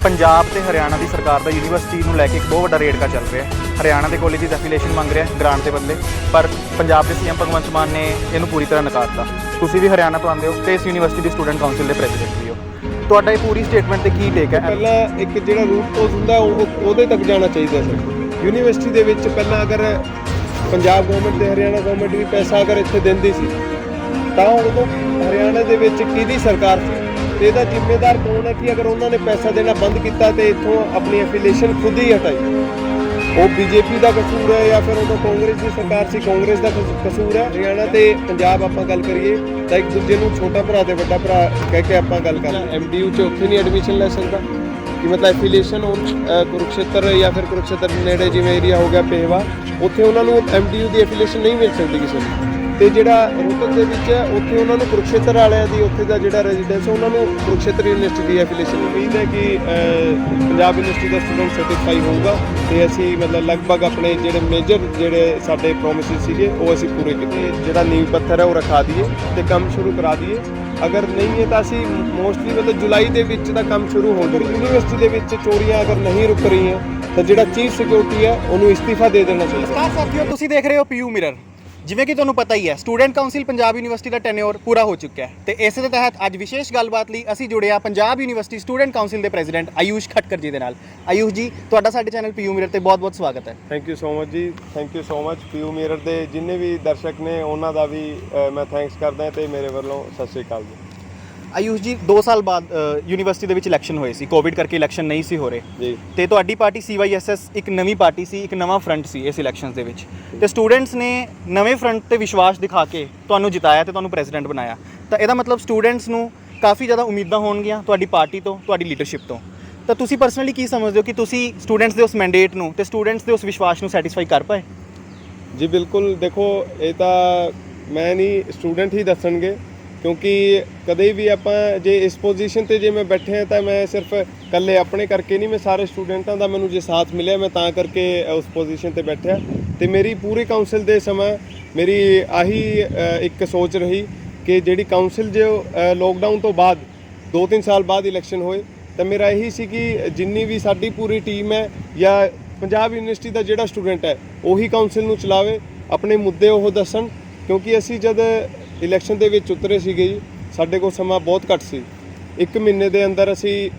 ਪੰਜਾਬ ਤੇ ਹਰਿਆਣਾ ਦੀ ਸਰਕਾਰ ਦਾ ਯੂਨੀਵਰਸਿਟੀ ਨੂੰ ਲੈ ਕੇ ਇੱਕ ਬਹੁਤ ਵੱਡਾ ਰੇਡਕਾ ਚੱਲ ਰਿਹਾ ਹੈ। ਹਰਿਆਣਾ ਦੇ ਕਾਲਜਿਸ ਐਫੀਲੀਏਸ਼ਨ ਮੰਗ ਰਿਹਾ ਗ੍ਰਾਂਟ ਦੇ ਬਦਲੇ, ਪਰ ਪੰਜਾਬ ਦੇ ਸੀਐਮ ਭਗਵੰਤ ਮਾਨ ਨੇ ਇਹਨੂੰ ਪੂਰੀ ਤਰ੍ਹਾਂ ਨਕਾਰਤਾ। ਤੁਸੀਂ ਵੀ ਹਰਿਆਣਾ ਤੋਂ ਆਉਂਦੇ ਹੋ ਤੇ ਇਸ ਯੂਨੀਵਰਸਿਟੀ ਦੀ ਸਟੂਡੈਂਟ ਕਾਉਂਸਲ ਦੇ ਪ੍ਰੈਜ਼ੀਡੈਂਟ ਵੀ ਹੋ। ਤੁਹਾਡਾ ਇਹ ਪੂਰੀ ਸਟੇਟਮੈਂਟ ਤੇ ਕੀ ਟੇਕ ਹੈ? ਪਹਿਲਾਂ ਇੱਕ ਜਿਹੜਾ ਰੂਟ ਕੋਜ਼ ਹੁੰਦਾ ਉਹਦੇ ਤੱਕ ਜਾਣਾ ਚਾਹੀਦਾ ਸਰ। ਯੂਨੀਵਰਸਿਟੀ ਦੇ ਵਿੱਚ ਪਹਿਲਾਂ ਅਗਰ ਪੰਜਾਬ ਗਵਰਨਮੈਂਟ ਤੇ ਹਰਿਆਣਾ ਗਵਰਨਮੈਂਟ ਵੀ ਪੈਸਾ ਅਗਰ ਇੱਥੇ ਦਿੰਦੀ ਸੀ ਤਾਂ ਉਦੋਂ ਹਰਿਆਣਾ ਦੇ ਵਿੱਚ ਕਿਹਦੀ ਸਰਕਾਰ ਸੀ ਤੇ ਇਹਦਾ ਜ਼ਿੰਮੇਦਾਰ ਕੌਣ ਹੈ ਕਿ ਅਗਰ ਉਹਨਾਂ ਨੇ ਪੈਸਾ ਦੇਣਾ ਬੰਦ ਕੀਤਾ ਤੇ ਇੱਥੋਂ ਆਪਣੀ ਐਫੀਲੀਏਸ਼ਨ ਖੁਦ ਹੀ ਹਟਾਈ। ਉਹ ਬੀਜੇਪੀ ਦਾ ਕਸੂਰ ਹੈ ਜਾਂ ਫਿਰ ਉਦੋਂ ਕਾਂਗਰਸ ਦੀ ਸਰਕਾਰ ਸੀ, ਕਾਂਗਰਸ ਦਾ ਕਸੂਰ ਹੈ। ਹਰਿਆਣਾ ਤੇ ਪੰਜਾਬ ਆਪਾਂ ਗੱਲ ਕਰੀਏ ਤਾਂ ਇੱਕ ਦੂਜੇ ਨੂੰ ਛੋਟਾ ਭਰਾ ਤੇ ਵੱਡਾ ਭਰਾ ਕਹਿ ਕੇ ਆਪਾਂ ਗੱਲ ਕਰ ਐਮਡੀਯੂ 'ਚ ਉੱਥੇ ਨਹੀਂ ਐਡਮਿਸ਼ਨ ਲੈ ਸਕਦਾ ਕਿ ਮਤਲਬ ਐਫੀਲੀਏਸ਼ਨ ਕੁਰੂਕਸ਼ੇਤਰ ਜਾਂ ਫਿਰ ਕੁਰੂਕਸ਼ੇਤਰ ਦੇ ਨੇੜੇ ਜਿਵੇਂ ਏਰੀਆ ਹੋ ਗਿਆ ਪੇਹਵਾ, ਉੱਥੇ ਉਹਨਾਂ ਨੂੰ ਐਮਡੀਯੂ ਦੀ ਐਫੀਲੀਏਸ਼ਨ ਨਹੀਂ ਮਿਲ ਸਕਦੀ ਕਿਸੇ ਨੂੰ। ਤੇ ਜਿਹੜਾ ਰੋਹਤਕ ਦੇ ਵਿੱਚ ਹੈ ਉੱਥੇ ਉਹਨਾਂ ਨੂੰ ਕੁਰੂਕਸ਼ੇਤਰ ਵਾਲਿਆਂ ਦੀ ਉੱਥੇ ਦਾ ਜਿਹੜਾ ਰੈਜ਼ੀਡੈਂਸ ਉਹਨਾਂ ਨੂੰ ਕੁਰੂਕਸ਼ੇਤਰ ਯੂਨੀਵਰਸਿਟੀ ਦੀ ਐਫੀਲੀਏਸ਼ਨ ਉਮੀਦ ਹੈ ਕਿ ਪੰਜਾਬ ਯੂਨੀਵਰਸਿਟੀ ਦਾ ਸਟੂਡੈਂਟ ਸੈਟੀਸਫਾਈ ਹੋਊਗਾ ਤੇ ਅਸੀਂ ਮਤਲਬ ਲਗਭਗ ਆਪਣੇ ਜਿਹੜੇ ਮੇਜਰ ਜਿਹੜੇ ਸਾਡੇ ਪ੍ਰੋਮਿਸਿਸ ਸੀਗੇ ਉਹ ਅਸੀਂ ਪੂਰੇ ਕੀਤੇ। ਜਿਹੜਾ ਨੀਂਹ ਪੱਥਰ ਹੈ ਉਹ ਰਖਾ ਦਈਏ ਤੇ ਕੰਮ ਸ਼ੁਰੂ ਕਰਾ ਦਈਏ। ਅਗਰ ਨਹੀਂ ਹੈ ਤਾਂ ਅਸੀਂ ਮੋਸਟਲੀ ਮਤਲਬ ਜੁਲਾਈ ਦੇ ਵਿੱਚ ਦਾ ਕੰਮ ਸ਼ੁਰੂ ਹੋ ਜਾਊਗਾ। ਯੂਨੀਵਰਸਿਟੀ ਦੇ ਵਿੱਚ ਚੋਰੀਆਂ ਅਗਰ ਨਹੀਂ ਰੁਕ ਰਹੀਆਂ ਤਾਂ ਜਿਹੜਾ ਚੀਫ ਸਿਕਿਉਰਿਟੀ ਹੈ ਉਹਨੂੰ ਇਸਤੀਫਾ ਦੇ ਦੇਣਾ ਚਾਹੀਦਾ। ਨਮਸਕਾਰ ਸਾਥੀਓ, ਤੁਸੀਂ ਦੇਖ ਰਹੇ ਹੋ ਪੀਯੂ ਮਿਰਰ। ਜਿਵੇਂ ਕਿ ਤੁਹਾਨੂੰ ਪਤਾ ਹੀ ਹੈ, ਸਟੂਡੈਂਟ ਕਾਉਂਸਲ ਪੰਜਾਬ ਯੂਨੀਵਰਸਿਟੀ ਦਾ ਟੈਨਿਓਰ ਪੂਰਾ ਹੋ ਚੁੱਕਾ ਹੈ ਤੇ ਇਸੇ ਦੇ ਤਹਿਤ ਅੱਜ ਵਿਸ਼ੇਸ਼ ਗੱਲਬਾਤ ਲਈ ਅਸੀਂ ਜੁੜੇ ਹਾਂ ਪੰਜਾਬ ਯੂਨੀਵਰਸਿਟੀ ਸਟੂਡੈਂਟ ਕਾਉਂਸਲ ਦੇ ਪ੍ਰੈਜ਼ੀਡੈਂਟ ਆਯੂਸ਼ ਖਟਕਰ ਜੀ ਦੇ ਨਾਲ। ਆਯੂਸ਼ ਜੀ, ਤੁਹਾਡਾ ਸਾਡੇ ਚੈਨਲ ਪੀਯੂ ਮਿਰਰ ਤੇ ਬਹੁਤ-ਬਹੁਤ ਸਵਾਗਤ ਹੈ। ਥੈਂਕ ਯੂ ਸੋ ਮਚ ਜੀ, thank you so much. PU mirror ਦੇ ਜਿੰਨੇ ਵੀ ਦਰਸ਼ਕ ਨੇ ਉਹਨਾਂ ਦਾ ਵੀ ਮੈਂ ਥੈਂਕਸ ਕਰਦਾ ਤੇ ਮੇਰੇ ਵੱਲੋਂ ਸਤਿ ਸ਼੍ਰੀ ਅਕਾਲ ਜੀ। ਆਯੂਸ਼ ਜੀ, 2 ਸਾਲ ਬਾਅਦ ਯੂਨੀਵਰਸਿਟੀ ਦੇ ਵਿੱਚ ਇਲੈਕਸ਼ਨ ਹੋਏ ਸੀ, ਕੋਵਿਡ ਕਰਕੇ ਇਲੈਕਸ਼ਨ ਨਹੀਂ ਸੀ ਹੋ ਰਹੇ ਜੀ ਤੇ ਤੁਹਾਡੀ ਪਾਰਟੀ CYSS ਇੱਕ ਨਵੀਂ ਪਾਰਟੀ ਸੀ, ਇੱਕ ਨਵਾਂ ਫਰੰਟ ਸੀ ਇਸ ਇਲੈਕਸ਼ਨਸ ਦੇ ਵਿੱਚ ਤੇ ਸਟੂਡੈਂਟਸ ਨੇ ਨਵੇਂ ਫਰੰਟ ਤੇ ਵਿਸ਼ਵਾਸ ਦਿਖਾ ਕੇ ਤੁਹਾਨੂੰ ਜਿਤਾਇਆ ਤੇ ਤੁਹਾਨੂੰ ਪ੍ਰੈਜ਼ੀਡੈਂਟ ਬਣਾਇਆ। ਤਾਂ ਇਹਦਾ ਮਤਲਬ ਸਟੂਡੈਂਟਸ ਨੂੰ ਕਾਫੀ ਜ਼ਿਆਦਾ ਉਮੀਦਾਂ ਹੋਣਗੀਆਂ ਤੁਹਾਡੀ ਪਾਰਟੀ ਤੋਂ, ਤੁਹਾਡੀ ਲੀਡਰਸ਼ਿਪ ਤੋਂ। ਤਾਂ ਤੁਸੀਂ ਪਰਸਨਲੀ ਕੀ ਸਮਝਦੇ ਹੋ ਕਿ ਤੁਸੀਂ ਸਟੂਡੈਂਟਸ ਦੇ ਉਸ ਮੈਂਡੇਟ ਨੂੰ ਤੇ ਸਟੂਡੈਂਟਸ ਦੇ ਉਸ ਵਿਸ਼ਵਾਸ ਨੂੰ ਸੈਟੀਸਫਾਈ ਕਰ ਪਾਏ? ਜੀ ਬਿਲਕੁਲ। ਦੇਖੋ, ਇਹ ਤਾਂ ਮੈਂ ਨਹੀਂ, ਸਟੂਡੈਂਟ ਹੀ ਦੱਸਣਗੇ ਕਿਉਂਕਿ ਕਦੇ ਵੀ ਆਪਾਂ ਜੇ ਇਸ ਪੋਜੀਸ਼ਨ ਤੇ ਜੇ ਮੈਂ ਬੈਠੇ ਤਾਂ ਮੈਂ ਸਿਰਫ ਇਕੱਲੇ ਆਪਣੇ ਕਰਕੇ ਨਹੀਂ, ਮੈਂ ਸਾਰੇ ਸਟੂਡੈਂਟਾਂ ਦਾ ਮੈਨੂੰ ਜੇ ਸਾਥ ਮਿਲਿਆ ਮੈਂ ਤਾਂ ਕਰਕੇ ਉਸ ਪੋਜੀਸ਼ਨ ਤੇ ਬੈਠਿਆ। ਤੇ ਮੇਰੀ ਪੂਰੀ ਕਾਉਂਸਲ ਦੇ ਸਮਾਂ ਮੇਰੀ ਆਹੀ ਇੱਕ ਸੋਚ ਰਹੀ ਕਿ ਜਿਹੜੀ ਕਾਉਂਸਲ ਜੋ ਲੋਕਡਾਊਨ ਤੋਂ ਬਾਅਦ 2-3 ਸਾਲ ਬਾਅਦ ਇਲੈਕਸ਼ਨ ਹੋਏ ਤਾਂ ਮੇਰਾ ਇਹੀ ਸੀ ਕਿ ਜਿੰਨੀ ਵੀ ਸਾਡੀ ਪੂਰੀ ਟੀਮ ਹੈ ਜਾਂ ਪੰਜਾਬ ਯੂਨੀਵਰਸਿਟੀ ਦਾ ਜਿਹੜਾ ਸਟੂਡੈਂਟ ਹੈ ਉਹੀ ਕਾਉਂਸਲ ਨੂੰ ਚਲਾਵੇ, ਆਪਣੇ ਮੁੱਦੇ ਉਹ ਦੱਸਣ। ਕਿਉਂਕਿ ਅਸੀਂ ਜਦ ਇਲੈਕਸ਼ਨ ਦੇ ਵਿੱਚ ਉਤਰੇ ਸੀਗੇ ਜੀ, ਸਾਡੇ ਕੋਲ ਸਮਾਂ ਬਹੁਤ ਘੱਟ ਸੀ। 1 ਮਹੀਨੇ ਦੇ ਅੰਦਰ ਅਸੀਂ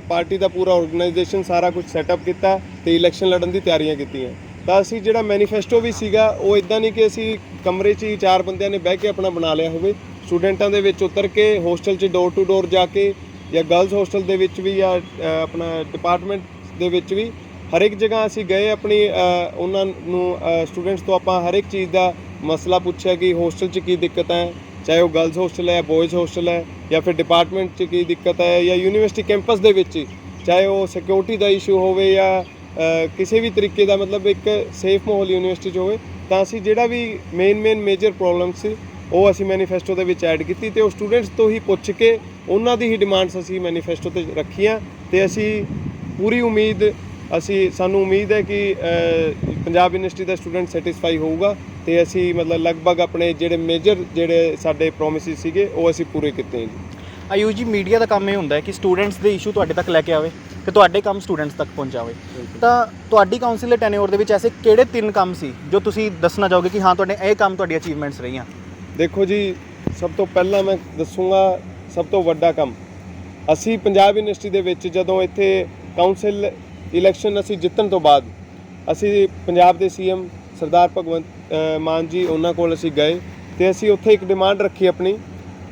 ਪਾਰਟੀ ਦਾ ਪੂਰਾ ਆਰਗੇਨਾਈਜੇਸ਼ਨ ਸਾਰਾ ਕੁਝ ਸੈਟਅਪ ਕੀਤਾ ਤੇ ਇਲੈਕਸ਼ਨ ਲੜਨ ਦੀ ਤਿਆਰੀਆਂ ਕੀਤੀਆਂ। ਤਾਂ ਅਸੀਂ ਜਿਹੜਾ ਮੈਨੀਫੈਸਟੋ ਵੀ ਸੀਗਾ ਉਹ ਇਦਾਂ ਨਹੀਂ ਕਿ ਅਸੀਂ ਕਮਰੇ 'ਚ ਹੀ 4 ਬੰਦਿਆਂ ਨੇ ਬਹਿ ਕੇ ਆਪਣਾ ਬਣਾ ਲਿਆ ਹੋਵੇ। ਸਟੂਡੈਂਟਾਂ ਦੇ ਵਿੱਚ ਉਤਰ ਕੇ ਹੋਸਟਲ 'ਚ ਡੋਰ ਟੂ ਡੋਰ ਜਾ ਕੇ ਜਾਂ ਗਰਲਸ ਹੋਸਟਲ ਦੇ ਵਿੱਚ ਵੀ ਜਾਂ ਆਪਣਾ ਡਿਪਾਰਟਮੈਂਟ ਦੇ ਵਿੱਚ ਵੀ ਹਰ ਇੱਕ ਜਗ੍ਹਾ ਅਸੀਂ ਗਏ। ਆਪਣੀ ਉਹਨਾਂ ਨੂੰ ਸਟੂਡੈਂਟਸ ਤੋਂ ਆਪਾਂ ਹਰ ਇੱਕ ਚੀਜ਼ ਦਾ ਮਸਲਾ ਪੁੱਛਿਆ ਕਿ ਹੋਸਟਲ 'ਚ ਕੀ ਦਿੱਕਤ ਹੈ, ਚਾਹੇ ਉਹ ਗਰਲਸ ਹੋਸਟਲ ਹੈ, ਬॉयਜ਼ ਹੋਸਟਲ ਹੈ ਜਾਂ ਫਿਰ ਡਿਪਾਰਟਮੈਂਟ 'ਚ ਕੀ ਦਿੱਕਤ ਹੈ ਜਾਂ ਯੂਨੀਵਰਸਿਟੀ ਕੈਂਪਸ ਦੇ ਵਿੱਚ ਚਾਹੇ ਉਹ ਸਿਕਿਉਰਿਟੀ ਦਾ ਇਸ਼ੂ ਹੋਵੇ ਜਾਂ ਕਿਸੇ ਵੀ ਤਰੀਕੇ ਦਾ ਮਤਲਬ ਇੱਕ ਸੇਫ ਮਾਹੌਲ ਯੂਨੀਵਰਸਿਟੀ 'ਚ ਹੋਵੇ। ਤਾਂ ਅਸੀਂ ਜਿਹੜਾ ਵੀ ਮੇਨ ਮੇਜਰ ਪ੍ਰੋਬਲਮ ਸੀ ਉਹ ਅਸੀਂ ਮੈਨੀਫੈਸਟੋ ਦੇ ਵਿੱਚ ਐਡ ਕੀਤੀ ਤੇ ਉਹ ਸਟੂਡੈਂਟਸ ਤੋਂ ਹੀ ਪੁੱਛ ਕੇ ਉਹਨਾਂ ਦੀ ਹੀ ਡਿਮਾਂਡਸ ਅਸੀਂ ਮੈਨੀਫੈਸਟੋ ਤੇ ਰੱਖੀਆਂ ਤੇ ਅਸੀਂ ਪੂਰੀ ਉਮੀਦ ਸਾਨੂੰ ਉਮੀਦ ਹੈ ਕਿ ਪੰਜਾਬ ਯੂਨੀਵਰਸਿਟੀ ਦਾ ਸਟੂਡੈਂਟ ਸੈਟੀਸਫਾਈ ਹੋਊਗਾ ਤੇ ਅਸੀਂ ਮਤਲਬ ਲਗਭਗ ਆਪਣੇ ਜਿਹੜੇ ਮੇਜਰ ਜਿਹੜੇ ਸਾਡੇ ਪ੍ਰੋਮਿਸਿਸ ਸੀਗੇ ਉਹ ਅਸੀਂ ਪੂਰੇ ਕੀਤੇ ਜੀ। ਆਯੂਸ਼ ਜੀ, ਮੀਡੀਆ ਦਾ ਕੰਮ ਇਹ ਹੁੰਦਾ ਹੈ ਕਿ ਸਟੂਡੈਂਟਸ ਦੇ ਇਸ਼ੂ ਤੁਹਾਡੇ ਤੱਕ ਲੈ ਕੇ ਆਵੇ ਤੇ ਤੁਹਾਡੇ ਕੰਮ ਸਟੂਡੈਂਟਸ ਤੱਕ ਪਹੁੰਚਾਵੇ। ਤਾਂ ਤੁਹਾਡੀ ਕਾਉਂਸਲ ਦੇ ਟੈਨਿਓਰ ਦੇ ਵਿੱਚ ਐਸੇ ਕਿਹੜੇ 3 ਕੰਮ ਸੀ ਜੋ ਤੁਸੀਂ ਦੱਸਣਾ ਚਾਹੋਗੇ ਕਿ ਹਾਂ ਤੁਹਾਡੇ ਇਹ ਕੰਮ ਤੁਹਾਡੀ ਅਚੀਵਮੈਂਟਸ ਰਹੀਆਂ? ਦੇਖੋ ਜੀ, ਸਭ ਤੋਂ ਪਹਿਲਾਂ ਮੈਂ ਦੱਸੂੰਗਾ ਸਭ ਤੋਂ ਵੱਡਾ ਕੰਮ ਅਸੀਂ ਪੰਜਾਬ ਯੂਨੀਵਰਸਿਟੀ ਦੇ ਵਿੱਚ ਜਦੋਂ ਇੱਥੇ ਕਾਉਂਸਲ ਇਲੈਕਸ਼ਨ ਅਸੀਂ ਜਿੱਤਣ ਤੋਂ ਬਾਅਦ ਅਸੀਂ ਪੰਜਾਬ ਦੇ CM ਸਰਦਾਰ ਭਗਵੰਤ ਮਾਨ ਜੀ ਉਹਨਾਂ ਕੋਲ ਅਸੀਂ ਗਏ ਤੇ ਅਸੀਂ ਉੱਥੇ ਇੱਕ ਡਿਮਾਂਡ ਰੱਖੀ ਆਪਣੀ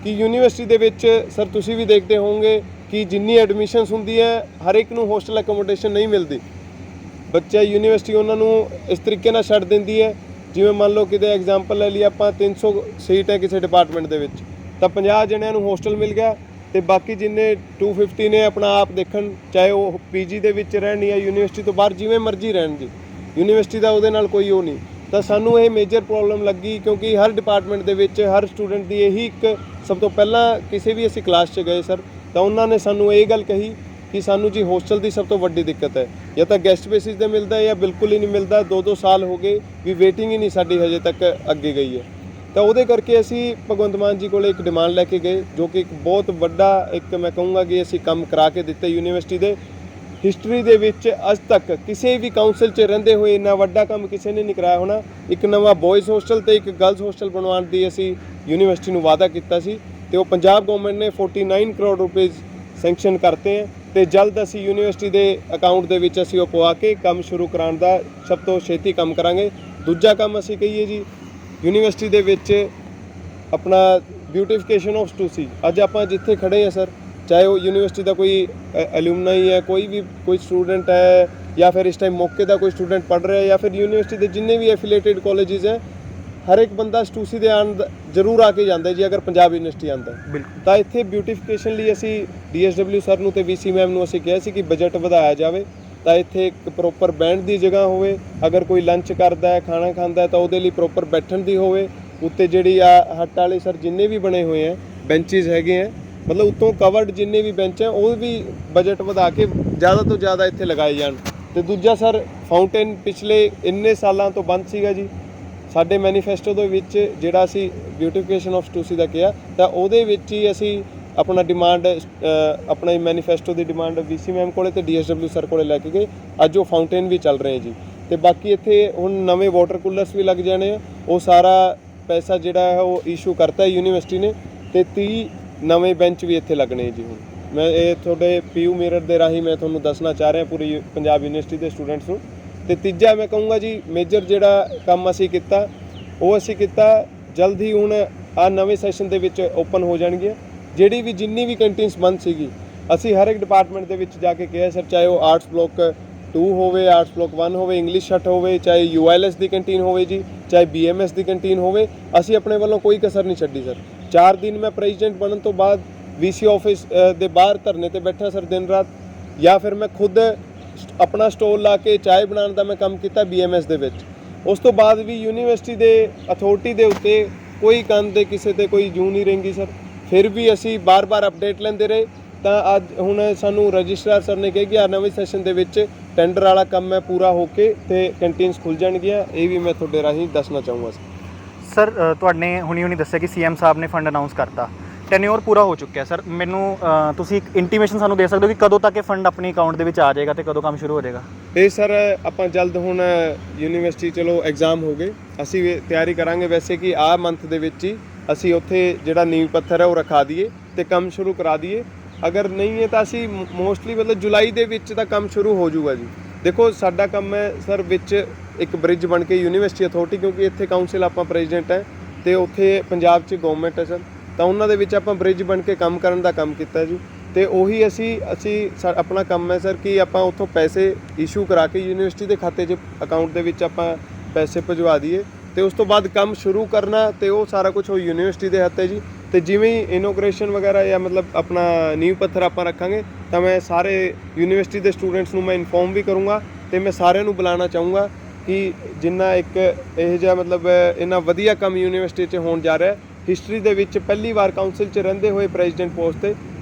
ਕਿ ਯੂਨੀਵਰਸਿਟੀ ਦੇ ਵਿੱਚ ਸਰ ਤੁਸੀਂ ਵੀ ਦੇਖਦੇ ਹੋਵੋਗੇ ਕਿ ਜਿੰਨੀ ਐਡਮਿਸ਼ਨਸ ਹੁੰਦੀ ਹੈ ਹਰ ਇੱਕ ਨੂੰ ਹੋਸਟਲ ਅਕੋਮੋਡੇਸ਼ਨ ਨਹੀਂ ਮਿਲਦੀ। ਬੱਚਾ ਯੂਨੀਵਰਸਿਟੀ ਉਹਨਾਂ ਨੂੰ ਇਸ ਤਰੀਕੇ ਨਾਲ ਛੱਡ ਦਿੰਦੀ ਹੈ ਜਿਵੇਂ ਮੰਨ ਲਓ ਕਿਤੇ ਐਗਜ਼ਾਮਪਲ ਲੈ ਲਈ ਆਪਾਂ 300 ਸੀਟ ਹੈ ਕਿਸੇ ਡਿਪਾਰਟਮੈਂਟ ਦੇ ਵਿੱਚ ਤਾਂ 50 ਜਣਿਆਂ ਨੂੰ ਹੋਸਟਲ ਮਿਲ ਗਿਆ ਤੇ ਬਾਕੀ ਜਿੰਨੇ 250 ਨੇ ਆਪਣਾ ਆਪ ਦੇਖਣ, ਚਾਹੇ ਉਹ PG ਦੇ ਵਿੱਚ ਰਹਿਣ ਜਾਂ ਯੂਨੀਵਰਸਿਟੀ ਤੋਂ ਬਾਹਰ ਜਿਵੇਂ ਮਰਜ਼ੀ ਰਹਿਣ ਜੀ, ਯੂਨੀਵਰਸਿਟੀ ਦਾ ਉਹਦੇ ਨਾਲ ਕੋਈ ਉਹ ਨਹੀਂ। ਤਾਂ ਸਾਨੂੰ ਇਹ ਮੇਜਰ ਪ੍ਰੋਬਲਮ ਲੱਗੀ ਕਿਉਂਕਿ ਹਰ ਡਿਪਾਰਟਮੈਂਟ ਦੇ ਵਿੱਚ ਹਰ ਸਟੂਡੈਂਟ ਦੀ ਇਹੀ ਇੱਕ ਸਭ ਤੋਂ ਪਹਿਲਾਂ ਕਿਸੇ ਵੀ ਅਸੀਂ ਕਲਾਸ 'ਚ ਗਏ ਸਰ ਤਾਂ ਉਹਨਾਂ ਨੇ ਸਾਨੂੰ ਇਹ ਗੱਲ ਕਹੀ ਕਿ ਸਾਨੂੰ ਜੀ ਹੋਸਟਲ ਦੀ ਸਭ ਤੋਂ ਵੱਡੀ ਦਿੱਕਤ ਹੈ, ਜਾਂ ਤਾਂ ਗੈਸਟ ਬੇਸਿਸ 'ਤੇ ਮਿਲਦਾ ਜਾਂ ਬਿਲਕੁਲ ਹੀ ਨਹੀਂ ਮਿਲਦਾ। 2-2 ਸਾਲ ਹੋ ਗਏ ਵੀ ਵੇਟਿੰਗ ਹੀ ਨਹੀਂ ਸਾਡੀ ਹਜੇ ਤੱਕ ਅੱਗੇ ਗਈ ਹੈ। ਤਾਂ ਉਹਦੇ ਕਰਕੇ ਅਸੀਂ ਭਗਵੰਤ ਮਾਨ ਜੀ ਕੋਲ ਇੱਕ ਡਿਮਾਂਡ ਲੈ ਕੇ ਗਏ ਜੋ ਕਿ ਇੱਕ ਬਹੁਤ ਵੱਡਾ ਇੱਕ ਮੈਂ ਕਹੂੰਗਾ ਕਿ ਅਸੀਂ ਕੰਮ ਕਰਾ ਕੇ ਦਿੱਤੇ ਯੂਨੀਵਰਸਿਟੀ ਦੇ ਹਿਸਟਰੀ ਦੇ ਵਿੱਚ ਅੱਜ ਤੱਕ ਕਿਸੇ ਵੀ ਕਾਉਂਸਲ 'ਚ ਰਹਿੰਦੇ ਹੋਏ ਇੰਨਾ ਵੱਡਾ ਕੰਮ ਕਿਸੇ ਨੇ ਨਹੀਂ ਕਰਾਇਆ ਹੋਣਾ। ਇੱਕ ਨਵਾਂ ਬॉयਜ਼ ਹੋਸਟਲ ਤੇ ਇੱਕ ਗਰਲਜ਼ ਹੋਸਟਲ ਬਣਵਾਉਣ ਦੀ ਅਸੀਂ ਯੂਨੀਵਰਸਿਟੀ ਨੂੰ ਵਾਅਦਾ ਕੀਤਾ ਸੀ ਤੇ ਉਹ ਪੰਜਾਬ ਗਵਰਨਮੈਂਟ ਨੇ 49 ਕਰੋੜ ਰੁਪਏ ਸੈਂਕਸ਼ਨ ਕਰਤੇ ਹੈ ਤੇ ਜਲਦ ਅਸੀਂ ਯੂਨੀਵਰਸਿਟੀ ਦੇ ਅਕਾਊਂਟ ਦੇ ਵਿੱਚ ਅਸੀਂ ਉਹ ਪਵਾ ਕੇ ਕੰਮ ਸ਼ੁਰੂ ਕਰਾਉਣ ਦਾ ਸਭ ਤੋਂ ਛੇਤੀ ਕੰਮ ਕਰਾਂਗੇ। ਦੂਜਾ ਕੰਮ ਅਸੀਂ ਕਹੀਏ ਜੀ, ਯੂਨੀਵਰਸਿਟੀ ਦੇ ਵਿੱਚ ਆਪਣਾ ਬਿਊਟੀਫਿਕੇਸ਼ਨ ਆਫ ਸਟੂਸੀ, ਅੱਜ ਆਪਾਂ ਜਿੱਥੇ ਖੜੇ ਹਾਂ ਸਰ, ਚਾਹੇ ਉਹ ਯੂਨੀਵਰਸਿਟੀ ਦਾ ਕੋਈ ਐਲੂਮਨਾਈ ਹੈ, ਕੋਈ ਸਟੂਡੈਂਟ ਹੈ ਜਾਂ ਫਿਰ ਇਸ ਟਾਈਮ ਮੌਕੇ ਦਾ ਕੋਈ ਸਟੂਡੈਂਟ ਪੜ੍ਹ ਰਿਹਾ ਜਾਂ ਫਿਰ ਯੂਨੀਵਰਸਿਟੀ ਦੇ ਜਿੰਨੇ ਵੀ ਐਫੀਲੀਏਟਿਡ ਕਾਲਜਿਸ ਹੈ, ਹਰ ਇੱਕ ਬੰਦਾ ਸਟੂਸੀ ਦੇ ਆਉਣ ਜ਼ਰੂਰ ਆ ਕੇ ਜਾਂਦਾ ਜੀ ਅਗਰ ਪੰਜਾਬ ਯੂਨੀਵਰਸਿਟੀ ਆਉਂਦਾ ਬਿਲਕੁਲ। ਤਾਂ ਇੱਥੇ ਬਿਊਟੀਫਿਕੇਸ਼ਨ ਲਈ ਅਸੀਂ DSW ਸਰ ਨੂੰ ਤੇ VC ਮੈਮ ਨੂੰ ਅਸੀਂ ਕਿਹਾ ਸੀ ਕਿ ਬਜਟ ਵਧਾਇਆ ਜਾਵੇ ਤਾਂ ਇੱਥੇ ਇੱਕ ਪ੍ਰੋਪਰ ਬੈਠਣ ਦੀ ਜਗ੍ਹਾ ਹੋਵੇ, ਅਗਰ ਕੋਈ ਲੰਚ ਕਰਦਾ ਹੈ, ਖਾਣਾ ਖਾਂਦਾ ਹੈ ਤਾਂ ਉਹਦੇ ਲਈ ਪ੍ਰੋਪਰ ਬੈਠਣ ਦੀ ਹੋਵੇ। ਉੱਤੇ ਜਿਹੜੀ ਆ ਹੱਟ ਵਾਲੇ ਸਰ ਜਿੰਨੇ ਵੀ ਬਣੇ ਹੋਏ ਹੈ ਬੈਂਚਿਸ ਹੈਗੇ ਹੈ, ਮਤਲਬ ਉੱਤੋਂ ਕਵਰਡ ਜਿੰਨੇ ਵੀ ਬੈਂਚ ਹੈ ਉਹ ਵੀ ਬਜਟ ਵਧਾ ਕੇ ਜ਼ਿਆਦਾ ਤੋਂ ਜ਼ਿਆਦਾ ਇੱਥੇ ਲਗਾਏ ਜਾਣ। ਤੇ ਦੂਜਾ ਸਰ, ਫਾਊਂਟੇਨ ਪਿਛਲੇ ਇੰਨੇ ਸਾਲਾਂ ਤੋਂ ਬੰਦ ਸੀਗਾ ਜੀ। ਸਾਡੇ ਮੈਨੀਫੈਸਟੋ ਦੇ ਵਿੱਚ ਜਿਹੜਾ ਅਸੀਂ ਬਿਊਟੀਫਿਕੇਸ਼ਨ ਆਫ ਸਟੂਸੀ ਦਾ ਕਿਹਾ ਤਾਂ ਉਹਦੇ ਵਿੱਚ ਹੀ ਅਸੀਂ ਆਪਣਾ ਡਿਮਾਂਡ ਆਪਣਾ ਮੈਨੀਫੈਸਟੋ ਦੀ ਡਿਮਾਂਡ VC ਮੈਮ ਕੋਲੇ ਤੇ DSW ਸਰ ਕੋਲੇ ਲੈ ਕੇ ਗਏ। ਅੱਜ ਉਹ ਫਾਊਂਟੇਨ ਵੀ ਚੱਲ ਰਹੇ ਜੀ ਤੇ ਬਾਕੀ ਇੱਥੇ ਹੁਣ ਨਵੇਂ ਵਾਟਰ ਕੂਲਰਸ ਵੀ ਲੱਗ ਜਾਣੇ ਆ। ਉਹ ਸਾਰਾ ਪੈਸਾ ਜਿਹੜਾ ਹੈ ਉਹ ਇਸ਼ੂ ਕਰਤਾ ਯੂਨੀਵਰਸਿਟੀ ਨੇ ਤੇ 30 ਨਵੇਂ ਬੈਂਚ ਵੀ ਇੱਥੇ ਲੱਗਣੇ ਜੀ। ਹੁਣ ਮੈਂ ਇਹ ਤੁਹਾਡੇ PU ਮਿਰਰ ਦੇ ਰਾਹੀਂ ਮੈਂ ਤੁਹਾਨੂੰ ਦੱਸਣਾ ਚਾਹ ਰਿਹਾ ਪੂਰੀ ਪੰਜਾਬ ਯੂਨੀਵਰਸਿਟੀ ਦੇ ਸਟੂਡੈਂਟਸ ਨੂੰ। ਤੇ ਤੀਜਾ ਮੈਂ ਕਹੂੰਗਾ ਜੀ, ਮੇਜਰ ਜਿਹੜਾ ਕੰਮ ਅਸੀਂ ਕੀਤਾ ਉਹ ਅਸੀਂ ਕੀਤਾ ਜਲਦ ਹੀ ਹੁਣ ਆ ਨਵੇਂ ਸੈਸ਼ਨ ਦੇ ਵਿੱਚ ਓਪਨ ਹੋ ਜਾਣਗੀਆਂ। ਜਿਹੜੀ ਵੀ ਜਿੰਨੀ ਵੀ ਕੰਟੀਨਸ ਬੰਦ ਸੀਗੀ ਅਸੀਂ ਹਰ ਇੱਕ ਡਿਪਾਰਟਮੈਂਟ ਦੇ ਵਿੱਚ ਜਾ ਕੇ ਕਿਹਾ ਸਰ, ਚਾਹੇ ਉਹ ਆਰਟਸ ਬਲੋਕ 2 ਹੋਵੇ, ਆਰਟਸ ਬਲੋਕ 1 ਹੋਵੇ, ਇੰਗਲਿਸ਼ ਛੱਟ ਹੋਵੇ, ਚਾਹੇ UILS ਦੀ ਕੰਟੀਨ ਹੋਵੇ ਜੀ, ਚਾਹੇ BMS ਦੀ ਕੰਟੀਨ ਹੋਵੇ, ਅਸੀਂ ਆਪਣੇ ਵੱਲੋਂ ਕੋਈ ਕਸਰ ਨਹੀਂ ਛੱਡੀ ਸਰ। 4 ਦਿਨ ਮੈਂ ਪ੍ਰੈਜ਼ੀਡੈਂਟ ਬਣਨ ਤੋਂ ਬਾਅਦ VC ਆਫਿਸ ਦੇ ਬਾਹਰ ਧਰਨੇ ਤੇ ਬੈਠਾ ਸਰ ਦਿਨ ਰਾਤ, ਜਾਂ ਫਿਰ ਮੈਂ ਖੁਦ ਆਪਣਾ ਸਟੋਲ ਲਾ ਕੇ ਚਾय ਬਣਾਉਣ ਦਾ ਮੈਂ ਕੰਮ ਕੀਤਾ BMS ਦੇ ਵਿੱਚ। ਉਸ ਤੋਂ ਬਾਅਦ ਵੀ ਯੂਨੀਵਰਸਿਟੀ ਦੇ ਅਥਾਰਟੀ ਦੇ ਉੱਤੇ ਕੋਈ ਕੰਨ ਦੇ ਕਿਸੇ ਤੇ ਕੋਈ ਜੂੰ ਨਹੀਂ ਰਹਿੰਗੀ ਸਰ। ਫਿਰ ਵੀ ਅਸੀਂ ਬਾਰ-ਬਾਰ ਅਪਡੇਟ ਲੈਂਦੇ ਰਹੇ ਤਾਂ ਅੱਜ ਹੁਣ ਸਾਨੂੰ ਰਜਿਸਟਰਾਰ ਸਰ ਨੇ ਕਿਹਾ ਕਿ ਆ ਨਵੇਂ ਸੈਸ਼ਨ ਦੇ ਵਿੱਚ ਟੈਂਡਰ ਵਾਲਾ ਕੰਮ ਹੈ ਪੂਰਾ ਹੋ ਕੇ ਤੇ ਕੰਟੀਨਸ ਖੁੱਲ ਜਾਣਗੀਆਂ। ਇਹ ਵੀ ਮੈਂ ਤੁਹਾਡੇ ਰਾਹੀਂ ਦੱਸਣਾ ਚਾਹੂੰਗਾ ਸਰ। ਤੁਹਾਡੇ ਹੁਣੀ ਦੱਸਿਆ ਕਿ CM ਸਾਹਿਬ ਨੇ ਫੰਡ ਅਨਾਉਂਸ ਕਰਤਾ, ਟੈਨਿਓਰ ਪੂਰਾ ਹੋ ਚੁੱਕਿਆ ਸਰ। ਮੈਨੂੰ ਤੁਸੀਂ ਇੱਕ ਇੰਟੀਮੇਸ਼ਨ ਸਾਨੂੰ ਦੇ ਸਕਦੇ ਹੋ ਕਿ ਕਦੋਂ ਤੱਕ ਇਹ ਫੰਡ ਆਪਣੇ ਅਕਾਊਂਟ ਦੇ ਵਿੱਚ ਆ ਜਾਏਗਾ ਤੇ ਕਦੋਂ ਕੰਮ ਸ਼ੁਰੂ ਹੋ ਜਾਏਗਾ? ਇਹ ਸਰ ਆਪਾਂ ਜਲਦ ਹੁਣ ਯੂਨੀਵਰਸਿਟੀ ਚਲੋ ਐਗਜ਼ਾਮ ਹੋ ਗਏ, ਅਸੀਂ ਤਿਆਰੀ ਕਰਾਂਗੇ ਵੈਸੇ ਕਿ ਆਹ ਮੰਥ ਦੇ ਵਿੱਚ ਹੀ ਅਸੀਂ ਉੱਥੇ ਜਿਹੜਾ ਨੀਂਹ ਪੱਥਰ ਹੈ ਉਹ ਰਖਾ ਦਈਏ ਤੇ ਕੰਮ ਸ਼ੁਰੂ ਕਰਾ ਦਈਏ। ਅਗਰ ਨਹੀਂ ਹੈ ਤਾਂ ਅਸੀਂ ਮੋਸਟਲੀ ਮਤਲਬ ਜੁਲਾਈ ਦੇ ਵਿੱਚ ਤਾਂ ਕੰਮ ਸ਼ੁਰੂ ਹੋ ਜਾਊਗਾ ਜੀ। ਦੇਖੋ ਸਾਡਾ ਕੰਮ ਹੈ ਸਰ ਵਿੱਚ ਇੱਕ ਬ੍ਰਿਜ ਬਣ ਕੇ ਯੂਨੀਵਰਸਿਟੀ ਅਥਾਰਟੀ, ਕਿਉਂਕਿ ਇੱਥੇ ਕਾਉਂਸਲ ਆਪਾਂ ਪ੍ਰੈਜ਼ੀਡੈਂਟ ਹੈ ਤੇ ਉੱਥੇ ਪੰਜਾਬ 'ਚ ਗਵਰਨਮੈਂਟ ਹੈ ਸਰ, ਤਾਂ ਉਹਨਾਂ ਦੇ ਵਿੱਚ ਆਪਾਂ ਬ੍ਰਿਜ ਬਣ ਕੇ ਕੰਮ ਕਰਨ ਦਾ ਕੰਮ ਕੀਤਾ ਜੀ। ਤੇ ਉਹੀ ਅਸੀਂ ਆਪਣਾ ਕੰਮ ਹੈ ਸਰ ਕਿ ਆਪਾਂ ਉੱਥੋਂ ਪੈਸੇ ਇਸ਼ੂ ਕਰਾ ਕੇ ਯੂਨੀਵਰਸਿਟੀ ਦੇ ਖਾਤੇ 'ਚ ਅਕਾਊਂਟ ਦੇ ਵਿੱਚ ਆਪਾਂ ਪੈਸੇ ਭਜਵਾ ਦਈਏ ਤੇ ਉਸ ਤੋਂ ਬਾਅਦ ਕੰਮ ਸ਼ੁਰੂ ਕਰਨਾ ਤੇ ਉਹ ਸਾਰਾ ਕੁਝ ਉਹ ਯੂਨੀਵਰਸਿਟੀ ਦੇ ਹੱਥ ਹੈ ਜੀ। ਤੇ ਜਿਵੇਂ ਹੀ ਇਨੋਗ੍ਰੇਸ਼ਨ ਵਗੈਰਾ ਜਾਂ ਮਤਲਬ ਆਪਣਾ ਨੀਂਹ ਪੱਥਰ ਆਪਾਂ ਰੱਖਾਂਗੇ ਤਾਂ ਮੈਂ ਸਾਰੇ ਯੂਨੀਵਰਸਿਟੀ ਦੇ ਸਟੂਡੈਂਟਸ ਨੂੰ ਮੈਂ ਇਨਫੋਰਮ ਵੀ ਕਰੂੰਗਾ ਤੇ ਮੈਂ ਸਾਰਿਆਂ ਨੂੰ ਬੁਲਾਉਣਾ ਚਾਹੂੰਗਾ ਕਿ ਜਿੰਨਾ ਇੱਕ ਇਹ ਜਿਹਾ ਮਤਲਬ ਇੰਨਾ ਵਧੀਆ ਕੰਮ ਯੂਨੀਵਰਸਿਟੀ 'ਚ ਹੋਣ ਜਾ ਰਿਹਾ। ਹਿਸਟਰੀ ਦੇ ਵਿੱਚ ਪਹਿਲੀ ਵਾਰ ਕਾਉਂਸਲ 'ਚ ਰਹਿੰਦੇ ਹੋਏ ਪ੍ਰੈਜ਼ੀਡੈਂਟ ਪੋਸਟ ਤੇ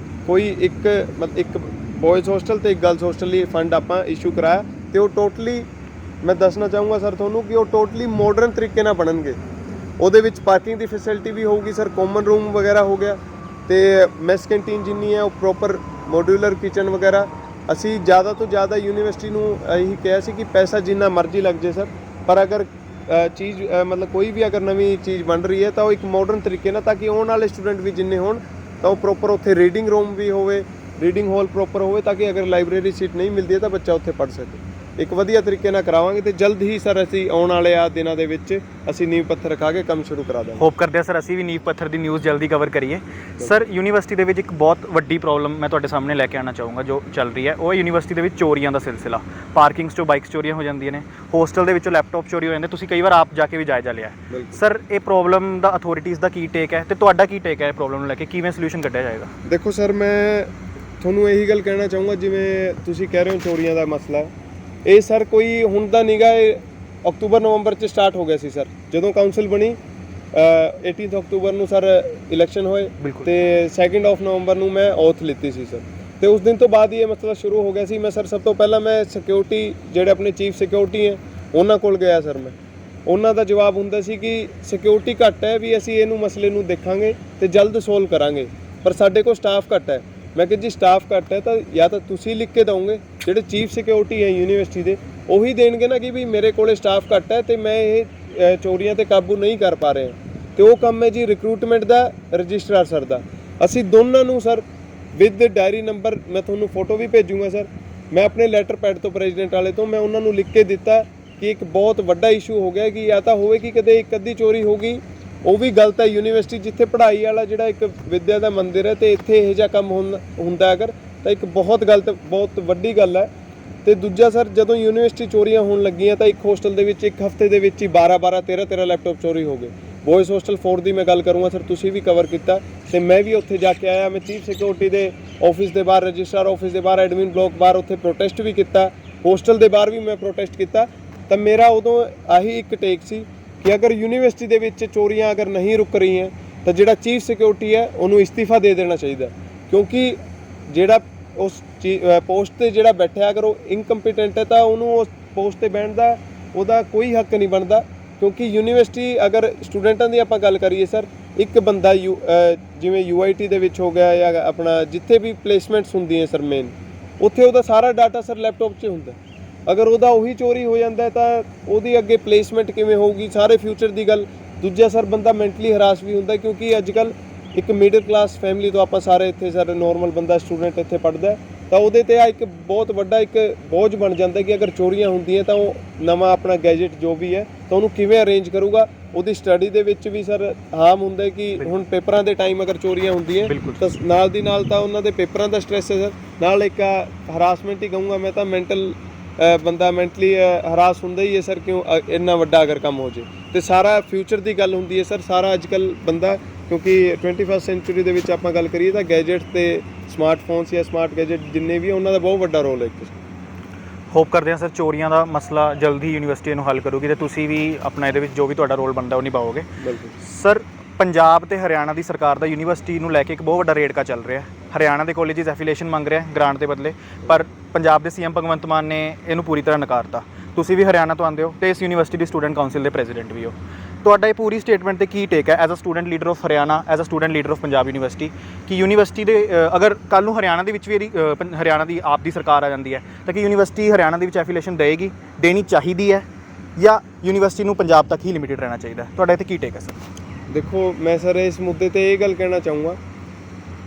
ਕੋਈ ਇੱਕ ਬॉयਜ਼ ਹੋਸਟਲ ਤੇ ਇੱਕ ਗਰਲਜ਼ ਹੋਸਟਲ ਲਈ ਫੰਡ ਆਪਾਂ ਇਸ਼ੂ ਕਰਾਇਆ ਤੇ ਉਹ ਟੋਟਲੀ ਮੈਂ ਦੱਸਣਾ ਚਾਹੂੰਗਾ ਸਰ ਤੁਹਾਨੂੰ ਕਿ ਉਹ ਟੋਟਲੀ ਮਾਡਰਨ ਤਰੀਕੇ ਨਾਲ ਬਣਨਗੇ। ਉਹਦੇ ਵਿੱਚ ਪਾਰਕਿੰਗ ਦੀ ਫੈਸਿਲਿਟੀ ਵੀ ਹੋਊਗੀ ਸਰ, ਕਾਮਨ ਰੂਮ ਵਗੈਰਾ ਹੋ ਗਿਆ ਤੇ ਮੈਸ ਕੈਂਟੀਨ ਜਿੰਨੀ ਹੈ ਉਹ ਪ੍ਰੋਪਰ ਮੋਡੂਲਰ ਕਿਚਨ ਵਗੈਰਾ। ਅਸੀਂ ਜ਼ਿਆਦਾ ਤੋਂ ਜ਼ਿਆਦਾ ਯੂਨੀਵਰਸਿਟੀ ਨੂੰ ਇਹੀ ਕਿਹਾ ਸੀ ਕਿ ਪੈਸਾ ਜਿੰਨਾ ਮਰਜ਼ੀ ਲੱਗ ਜੇ ਸਰ, ਪਰ ਅਗਰ ਚੀਜ਼ ਮਤਲਬ ਕੋਈ ਵੀ ਅਗਰ ਨਵੀਂ ਚੀਜ਼ ਬਣ ਰਹੀ ਹੈ ਤਾਂ ਉਹ ਇੱਕ ਮਾਡਰਨ ਤਰੀਕੇ ਨਾਲ, ਤਾਂ ਕਿ ਆਉਣ ਵਾਲੇ ਸਟੂਡੈਂਟ ਵੀ ਜਿੰਨੇ ਹੋਣ ਤਾਂ ਉਹ ਪ੍ਰੋਪਰ ਉੱਥੇ ਰੀਡਿੰਗ ਰੂਮ ਵੀ ਹੋਵੇ, ਰੀਡਿੰਗ ਹਾਲ ਪ੍ਰੋਪਰ ਹੋਵੇ, ਤਾਂ ਕਿ ਅਗਰ ਲਾਇਬ੍ਰੇਰੀ ਸੀਟ ਨਹੀਂ ਮਿਲਦੀ ਹੈ ਤਾਂ ਬੱਚਾ ਉੱਥੇ ਪੜ੍ਹ ਸਕੇ। ਇੱਕ ਵਧੀਆ ਤਰੀਕੇ ਨਾਲ ਕਰਾਵਾਂਗੇ ਤੇ ਜਲਦ ਹੀ ਸਰ ਅਸੀਂ ਆਉਣ ਵਾਲੇ ਆ ਦਿਨਾਂ ਦੇ ਵਿੱਚ ਅਸੀਂ ਨੀਂਹ ਪੱਥਰ ਰਖਾ ਕੇ ਕੰਮ ਸ਼ੁਰੂ ਕਰਾ ਦਾਂਗੇ। ਹੋਪ ਕਰਦੇ ਹਾਂ ਸਰ ਅਸੀਂ ਵੀ ਨੀਂਹ ਪੱਥਰ ਦੀ ਨਿਊਜ਼ ਜਲਦੀ ਕਵਰ ਕਰੀਏ। ਸਰ ਯੂਨੀਵਰਸਿਟੀ ਦੇ ਵਿੱਚ ਇੱਕ ਬਹੁਤ ਵੱਡੀ ਪ੍ਰੋਬਲਮ ਮੈਂ ਤੁਹਾਡੇ ਸਾਹਮਣੇ ਲੈ ਕੇ ਆਉਣਾ ਚਾਹੂੰਗਾ ਜੋ ਚੱਲ ਰਹੀ ਹੈ, ਉਹ ਯੂਨੀਵਰਸਿਟੀ ਦੇ ਵਿੱਚ ਚੋਰੀਆਂ ਦਾ ਸਿਲਸਿਲਾ। ਪਾਰਕਿੰਗਸ 'ਚੋਂ ਬਾਈਕਸ ਚੋਰੀਆਂ ਹੋ ਜਾਂਦੀਆਂ ਨੇ, ਹੋਸਟਲ ਦੇ ਵਿੱਚੋਂ ਲੈਪਟਾਪ ਚੋਰੀ ਹੋ ਜਾਂਦੇ। ਤੁਸੀਂ ਕਈ ਵਾਰ ਆਪ ਜਾ ਕੇ ਵੀ ਜਾਇਜ਼ਾ ਲਿਆ ਸਰ, ਇਹ ਪ੍ਰੋਬਲਮ ਦਾ ਅਥਾਰਟੀਜ਼ ਦਾ ਕੀ ਟੇਕ ਹੈ ਤੇ ਤੁਹਾਡਾ ਕੀ ਟੇਕ ਹੈ ਇਹ ਪ੍ਰੋਬਲਮ ਨੂੰ ਲੈ ਕੇ, ਕਿਵੇਂ ਸੋਲੂਸ਼ਨ ਕੱਢਿਆ ਜਾਏਗਾ? ਦੇਖੋ ਸਰ, ਮੈਂ ਤੁਹਾਨੂੰ ਇਹੀ ਗੱਲ ਕਹਿਣਾ ਚਾਹੂੰਗਾ, ਜਿਵੇਂ ਤੁਸੀਂ ਕਹਿ ਰਹੇ ਹੋ ਚੋਰੀਆਂ ਦਾ ਮਸਲਾ, ਇਹ ਸਰ ਕੋਈ ਹੁਣ ਦਾ ਨਿਗਾ, ਇਹ ਅਕਤੂਬਰ ਨਵੰਬਰ 'ਚ ਸਟਾਰਟ ਹੋ ਗਿਆ ਸੀ ਸਰ। ਜਦੋਂ ਕਾਉਂਸਲ ਬਣੀ 18 ਅਕਤੂਬਰ ਨੂੰ ਸਰ ਇਲੈਕਸ਼ਨ ਹੋਏ ਤੇ 2 ਨਵੰਬਰ ਨੂੰ ਮੈਂ ਔਥ ਲਿੱਤੀ ਸੀ ਸਰ, ਤੇ ਉਸ ਦਿਨ ਤੋਂ ਬਾਅਦ ਹੀ ਇਹ ਮਸਲਾ ਸ਼ੁਰੂ ਹੋ ਗਿਆ ਸੀ। ਮੈਂ ਸਰ ਸਭ ਤੋਂ ਪਹਿਲਾਂ ਮੈਂ ਸਿਕਿਉਰਿਟੀ ਜਿਹੜੇ ਆਪਣੇ ਚੀਫ ਸਿਕਿਉਰਿਟੀ ਹੈ ਉਹਨਾਂ ਕੋਲ ਗਿਆ ਸਰ। ਮੈਂ ਉਹਨਾਂ ਦਾ ਜਵਾਬ ਹੁੰਦਾ ਸੀ ਕਿ ਸਿਕਿਉਰਿਟੀ ਘੱਟ ਹੈ, ਵੀ ਅਸੀਂ ਇਹਨੂੰ ਮਸਲੇ ਨੂੰ ਦੇਖਾਂਗੇ ਤੇ ਜਲਦ ਸੋਲਵ ਕਰਾਂਗੇ, ਪਰ ਸਾਡੇ ਕੋਲ ਸਟਾਫ ਘੱਟ ਹੈ। ਮੈਂ ਕਿਹਾ ਜੀ ਸਟਾਫ ਘੱਟ ਹੈ ਤਾਂ ਜਾਂ ਤਾਂ ਤੁਸੀਂ ਲਿਖ ਕੇ ਦਿਓਗੇ, ਜਿਹੜੇ ਚੀਫ ਸਿਕਿਉਰਿਟੀ ਹੈ ਯੂਨੀਵਰਸਿਟੀ ਦੇ ਉਹੀ ਦੇਣਗੇ ਨਾ ਕਿ ਵੀ ਮੇਰੇ ਕੋਲੇ ਸਟਾਫ ਘੱਟ ਹੈ ਤੇ ਮੈਂ ਇਹ ਚੋਰੀਆਂ ਤੇ ਕਾਬੂ ਨਹੀਂ ਕਰ ਪਾ ਰਹੇ। ਤੇ ਉਹ ਕੰਮ ਹੈ ਜੀ ਰਿਕਰੂਟਮੈਂਟ ਦਾ, ਰਜਿਸਟਰਾਰ ਸਰ ਦਾ। ਅਸੀਂ ਦੋਨਾਂ ਨੂੰ ਸਰ ਵਿਦ ਡਾਇਰੀ ਨੰਬਰ ਮੈਂ ਤੁਹਾਨੂੰ ਫੋਟੋ ਵੀ ਭੇਜੂੰਗਾ ਸਰ, ਮੈਂ ਆਪਣੇ ਲੈਟਰ ਪੈਡ ਤੋਂ ਪ੍ਰੈਜ਼ੀਡੈਂਟ ਵਾਲੇ ਤੋਂ ਮੈਂ ਉਹਨਾਂ ਨੂੰ ਲਿਖ ਕੇ ਦਿੱਤਾ ਕਿ ਇੱਕ ਬਹੁਤ ਵੱਡਾ ਇਸ਼ੂ ਹੋ ਗਿਆ ਕਿ ਜਾਂ ਤਾਂ ਹੋਵੇ ਕਿ ਕਦੇ ਇੱਕ ਅੱਧੀ ਚੋਰੀ ਹੋ ਗਈ, ਉਹ ਵੀ ਗਲਤ ਹੈ। ਯੂਨੀਵਰਸਿਟੀ ਜਿੱਥੇ ਪੜ੍ਹਾਈ ਵਾਲਾ ਜਿਹੜਾ ਇੱਕ ਵਿੱਦਿਆ ਦਾ ਮੰਦਿਰ ਹੈ ਤੇ ਇੱਥੇ ਇਹੋ ਜਿਹਾ ਕੰਮ ਹੁੰਦਾ ਅਗਰ ਤਾਂ ਇੱਕ ਬਹੁਤ ਗਲਤ, ਬਹੁਤ ਵੱਡੀ ਗੱਲ ਹੈ। ਤੇ ਦੂਜਾ ਸਰ ਜਦੋਂ ਯੂਨੀਵਰਸਿਟੀ ਚੋਰੀਆਂ ਹੋਣ ਲੱਗੀਆਂ ਤਾਂ ਇੱਕ ਹੋਸਟਲ ਦੇ ਵਿੱਚ ਇੱਕ ਹਫ਼ਤੇ ਦੇ ਵਿੱਚ ਹੀ 12 13 ਲੈਪਟਾਪ ਚੋਰੀ ਹੋ ਗਏ। ਬॉयਜ਼ ਹੋਸਟਲ 4 ਦੀ ਮੈਂ ਗੱਲ ਕਰੂੰਗਾ ਸਰ, ਤੁਸੀਂ ਵੀ ਕਵਰ ਕੀਤਾ ਤੇ ਮੈਂ ਵੀ ਉੱਥੇ ਜਾ ਕੇ ਆਇਆ। ਮੈਂ ਚੀਫ ਸਿਕਿਉਰਿਟੀ ਦੇ ਆਫਿਸ ਦੇ ਬਾਹਰ, ਰਜਿਸਟਰਾਰ ਆਫਿਸ ਦੇ ਬਾਹਰ, ਐਡਮਿਨ ਬਲਾਕ ਬਾਹਰ ਉੱਥੇ ਪ੍ਰੋਟੈਸਟ ਵੀ ਕੀਤਾ, ਹੋਸਟਲ ਦੇ ਬਾਹਰ ਵੀ ਮੈਂ ਪ੍ਰੋਟੈਸਟ ਕੀਤਾ। ਤਾਂ ਮੇਰਾ ਉਦੋਂ ਆਹੀ ਇੱਕ ਟੇਕ ਸੀ ਕਿ ਅਗਰ ਯੂਨੀਵਰਸਿਟੀ ਦੇ ਵਿੱਚ ਚੋਰੀਆਂ ਅਗਰ ਨਹੀਂ ਰੁਕ ਰਹੀਆਂ ਤਾਂ ਜਿਹੜਾ ਚੀਫ ਸਿਕਿਉਰਿਟੀ ਹੈ ਉਹਨੂੰ ਇਸਤੀਫਾ ਦੇ ਦੇਣਾ ਚਾਹੀਦਾ, ਕਿਉਂਕਿ ਜਿਹੜਾ ਉਸ ਪੋਸਟ ਤੇ ਜਿਹੜਾ ਬੈਠਿਆ ਅਗਰ ਉਹ ਇਨਕੰਪੀਟੈਂਟ ਹੈ ਤਾਂ ਉਹਨੂੰ ਉਸ ਪੋਸਟ ਤੇ ਬਹਿਣ ਦਾ ਉਹਦਾ ਕੋਈ ਹੱਕ ਨਹੀਂ ਬਣਦਾ। ਕਿਉਂਕਿ ਯੂਨੀਵਰਸਿਟੀ ਅਗਰ ਸਟੂਡੈਂਟਾਂ ਦੀ ਆਪਾਂ ਗੱਲ ਕਰੀਏ ਸਰ, ਇੱਕ ਬੰਦਾ ਜਿਵੇਂ UIT ਦੇ ਵਿੱਚ ਹੋ ਗਿਆ ਜਾਂ ਆਪਣਾ ਜਿੱਥੇ ਵੀ ਪਲੇਸਮੈਂਟਸ ਹੁੰਦੀਆਂ ਸਰ ਮੇਨ, ਉੱਥੇ ਉਹਦਾ ਸਾਰਾ ਡਾਟਾ ਸਰ ਲੈਪਟਾਪ 'ਚ ਹੁੰਦਾ। ਅਗਰ ਉਹਦਾ ਉਹੀ ਚੋਰੀ ਹੋ ਜਾਂਦਾ ਤਾਂ ਉਹਦੀ ਅੱਗੇ ਪਲੇਸਮੈਂਟ ਕਿਵੇਂ ਹੋਊਗੀ, ਸਾਰੇ ਫਿਊਚਰ ਦੀ ਗੱਲ। ਦੂਜਾ ਸਰ ਬੰਦਾ ਮੈਂਟਲੀ ਹਰਾਸ ਵੀ ਹੁੰਦਾ, ਕਿਉਂਕਿ ਅੱਜ ਕੱਲ੍ਹ ਇੱਕ ਮਿਡਲ ਕਲਾਸ ਫੈਮਿਲੀ ਤੋਂ ਆਪਾਂ ਸਾਰੇ ਇੱਥੇ ਸਰ ਨੋਰਮਲ ਬੰਦਾ ਸਟੂਡੈਂਟ ਇੱਥੇ ਪੜ੍ਹਦਾ ਤਾਂ ਉਹਦੇ ਤੇ ਆ ਇੱਕ ਬਹੁਤ ਵੱਡਾ ਇੱਕ ਬੋਝ ਬਣ ਜਾਂਦਾ ਕਿ ਅਗਰ ਚੋਰੀਆਂ ਹੁੰਦੀਆਂ ਤਾਂ ਉਹ ਨਵਾਂ ਆਪਣਾ ਗੈਜਟ ਜੋ ਵੀ ਹੈ ਤਾਂ ਉਹਨੂੰ ਕਿਵੇਂ ਅਰੇਂਜ ਕਰੂਗਾ। ਉਹਦੀ ਸਟੱਡੀ ਦੇ ਵਿੱਚ ਵੀ ਸਰ ਹਾਰਮ ਹੁੰਦਾ ਕਿ ਹੁਣ ਪੇਪਰਾਂ ਦੇ ਟਾਈਮ ਅਗਰ ਚੋਰੀਆਂ ਹੁੰਦੀਆਂ ਤਾਂ ਨਾਲ ਦੀ ਨਾਲ ਤਾਂ ਉਹਨਾਂ ਦੇ ਪੇਪਰਾਂ ਦਾ ਸਟ੍ਰੈਸ ਹੈ ਸਰ, ਨਾਲ ਇੱਕ ਹਰਾਸਮੈਂਟ ਹੀ ਕਹੂੰਗਾ ਮੈਂ ਤਾਂ, ਮੈਂਟਲ ਬੰਦਾ ਮੈਂਟਲੀ ਹਰਾਸ ਹੁੰਦਾ ਹੀ ਹੈ ਸਰ। ਕਿਉਂ ਇੰਨਾ ਵੱਡਾ ਅਗਰ ਕੰਮ ਹੋ ਜੇ ਤੇ ਸਾਰਾ ਫਿਊਚਰ ਦੀ ਗੱਲ ਹੁੰਦੀ ਹੈ ਸਰ। ਸਾਰਾ ਅੱਜ ਕੱਲ੍ਹ ਬੰਦਾ ਕਿਉਂਕਿ 21st ਸੈਂਚੁਰੀ ਦੇ ਵਿੱਚ ਆਪਾਂ ਗੱਲ ਕਰੀਏ ਤਾਂ ਗੈਜਟ ਤੇ ਸਮਾਰਟਫੋਨਸ ਜਾਂ ਸਮਾਰਟ ਗੈਜਟ ਜਿੰਨੇ ਵੀ ਉਹਨਾਂ ਦਾ ਬਹੁਤ ਵੱਡਾ ਰੋਲ ਹੈ। ਹੋਪ ਕਰਦੇ ਹਾਂ ਸਰ ਚੋਰੀਆਂ ਦਾ ਮਸਲਾ ਜਲਦੀ ਯੂਨੀਵਰਸਿਟੀ ਨੂੰ ਹੱਲ ਕਰੂਗੀ ਤੇ ਤੁਸੀਂ ਵੀ ਆਪਣਾ ਇਹਦੇ ਵਿੱਚ ਜੋ ਵੀ ਤੁਹਾਡਾ ਰੋਲ ਬਣਦਾ ਉਹ ਨਿਭਾਓਗੇ। ਬਿਲਕੁਲ ਸਰ, ਪੰਜਾਬ ਤੇ ਹਰਿਆਣਾ ਦੀ ਸਰਕਾਰ ਦਾ ਯੂਨੀਵਰਸਿਟੀ ਨੂੰ ਲੈ ਕੇ ਇੱਕ ਬਹੁਤ ਵੱਡਾ ਰੇੜਕਾ ਚੱਲ ਰਿਹਾ। ਹਰਿਆਣਾ ਦੇ ਕਾਲਜਿਸ ਐਫੀਲੀਏਸ਼ਨ ਮੰਗ ਰਿਹਾ ਗ੍ਰਾਂਟ ਦੇ ਬਦਲੇ, ਪਰ ਪੰਜਾਬ ਦੇ CM ਭਗਵੰਤ ਮਾਨ ਨੇ ਇਹਨੂੰ ਪੂਰੀ ਤਰ੍ਹਾਂ ਨਕਾਰਤਾ। ਤੁਸੀਂ ਵੀ ਹਰਿਆਣਾ ਤੋਂ ਆਉਂਦੇ ਹੋ ਤੇ ਇਸ ਯੂਨੀਵਰਸਿਟੀ ਦੀ ਸਟੂਡੈਂਟ ਕਾਉਂਸਲ ਦੇ ਪ੍ਰੈਜ਼ੀਡੈਂਟ ਵੀ ਹੋ। ਤੁਹਾਡਾ ਇਹ ਪੂਰੀ ਸਟੇਟਮੈਂਟ ਤੇ ਕੀ ਟੇਕ ਹੈ as a student leader of Haryana, as a student leader of Punjab university, ਕਿ ਯੂਨੀਵਰਸਿਟੀ ਦੇ ਅਗਰ ਕੱਲ੍ਹ ਨੂੰ ਹਰਿਆਣਾ ਦੇ ਵਿੱਚ ਵੀ ਹਰਿਆਣਾ ਦੀ ਆਪ ਦੀ ਸਰਕਾਰ ਆ ਜਾਂਦੀ ਹੈ ਤਾਂ ਕਿ ਯੂਨੀਵਰਸਿਟੀ ਹਰਿਆਣਾ ਦੇ ਵਿੱਚ ਐਫੀਲੀਏਸ਼ਨ ਦੇਣੀ ਚਾਹੀਦੀ ਹੈ ਜਾਂ ਯੂਨੀਵਰਸਿਟੀ ਨੂੰ ਪੰਜਾਬ ਤੱਕ ਹੀ ਲਿਮਿਟਿਡ ਰਹਿਣਾ ਚਾਹੀਦਾ? ਤੁਹਾਡਾ ਇੱਥੇ ਕੀ ਟੇਕ ਹੈ ਸਰ? ਦੇਖੋ ਮੈਂ ਸਰ ਇਸ ਮੁੱਦੇ ਤੇ ਇਹ ਗੱਲ ਕਹਿਣਾ ਚਾਹੂੰਗਾ,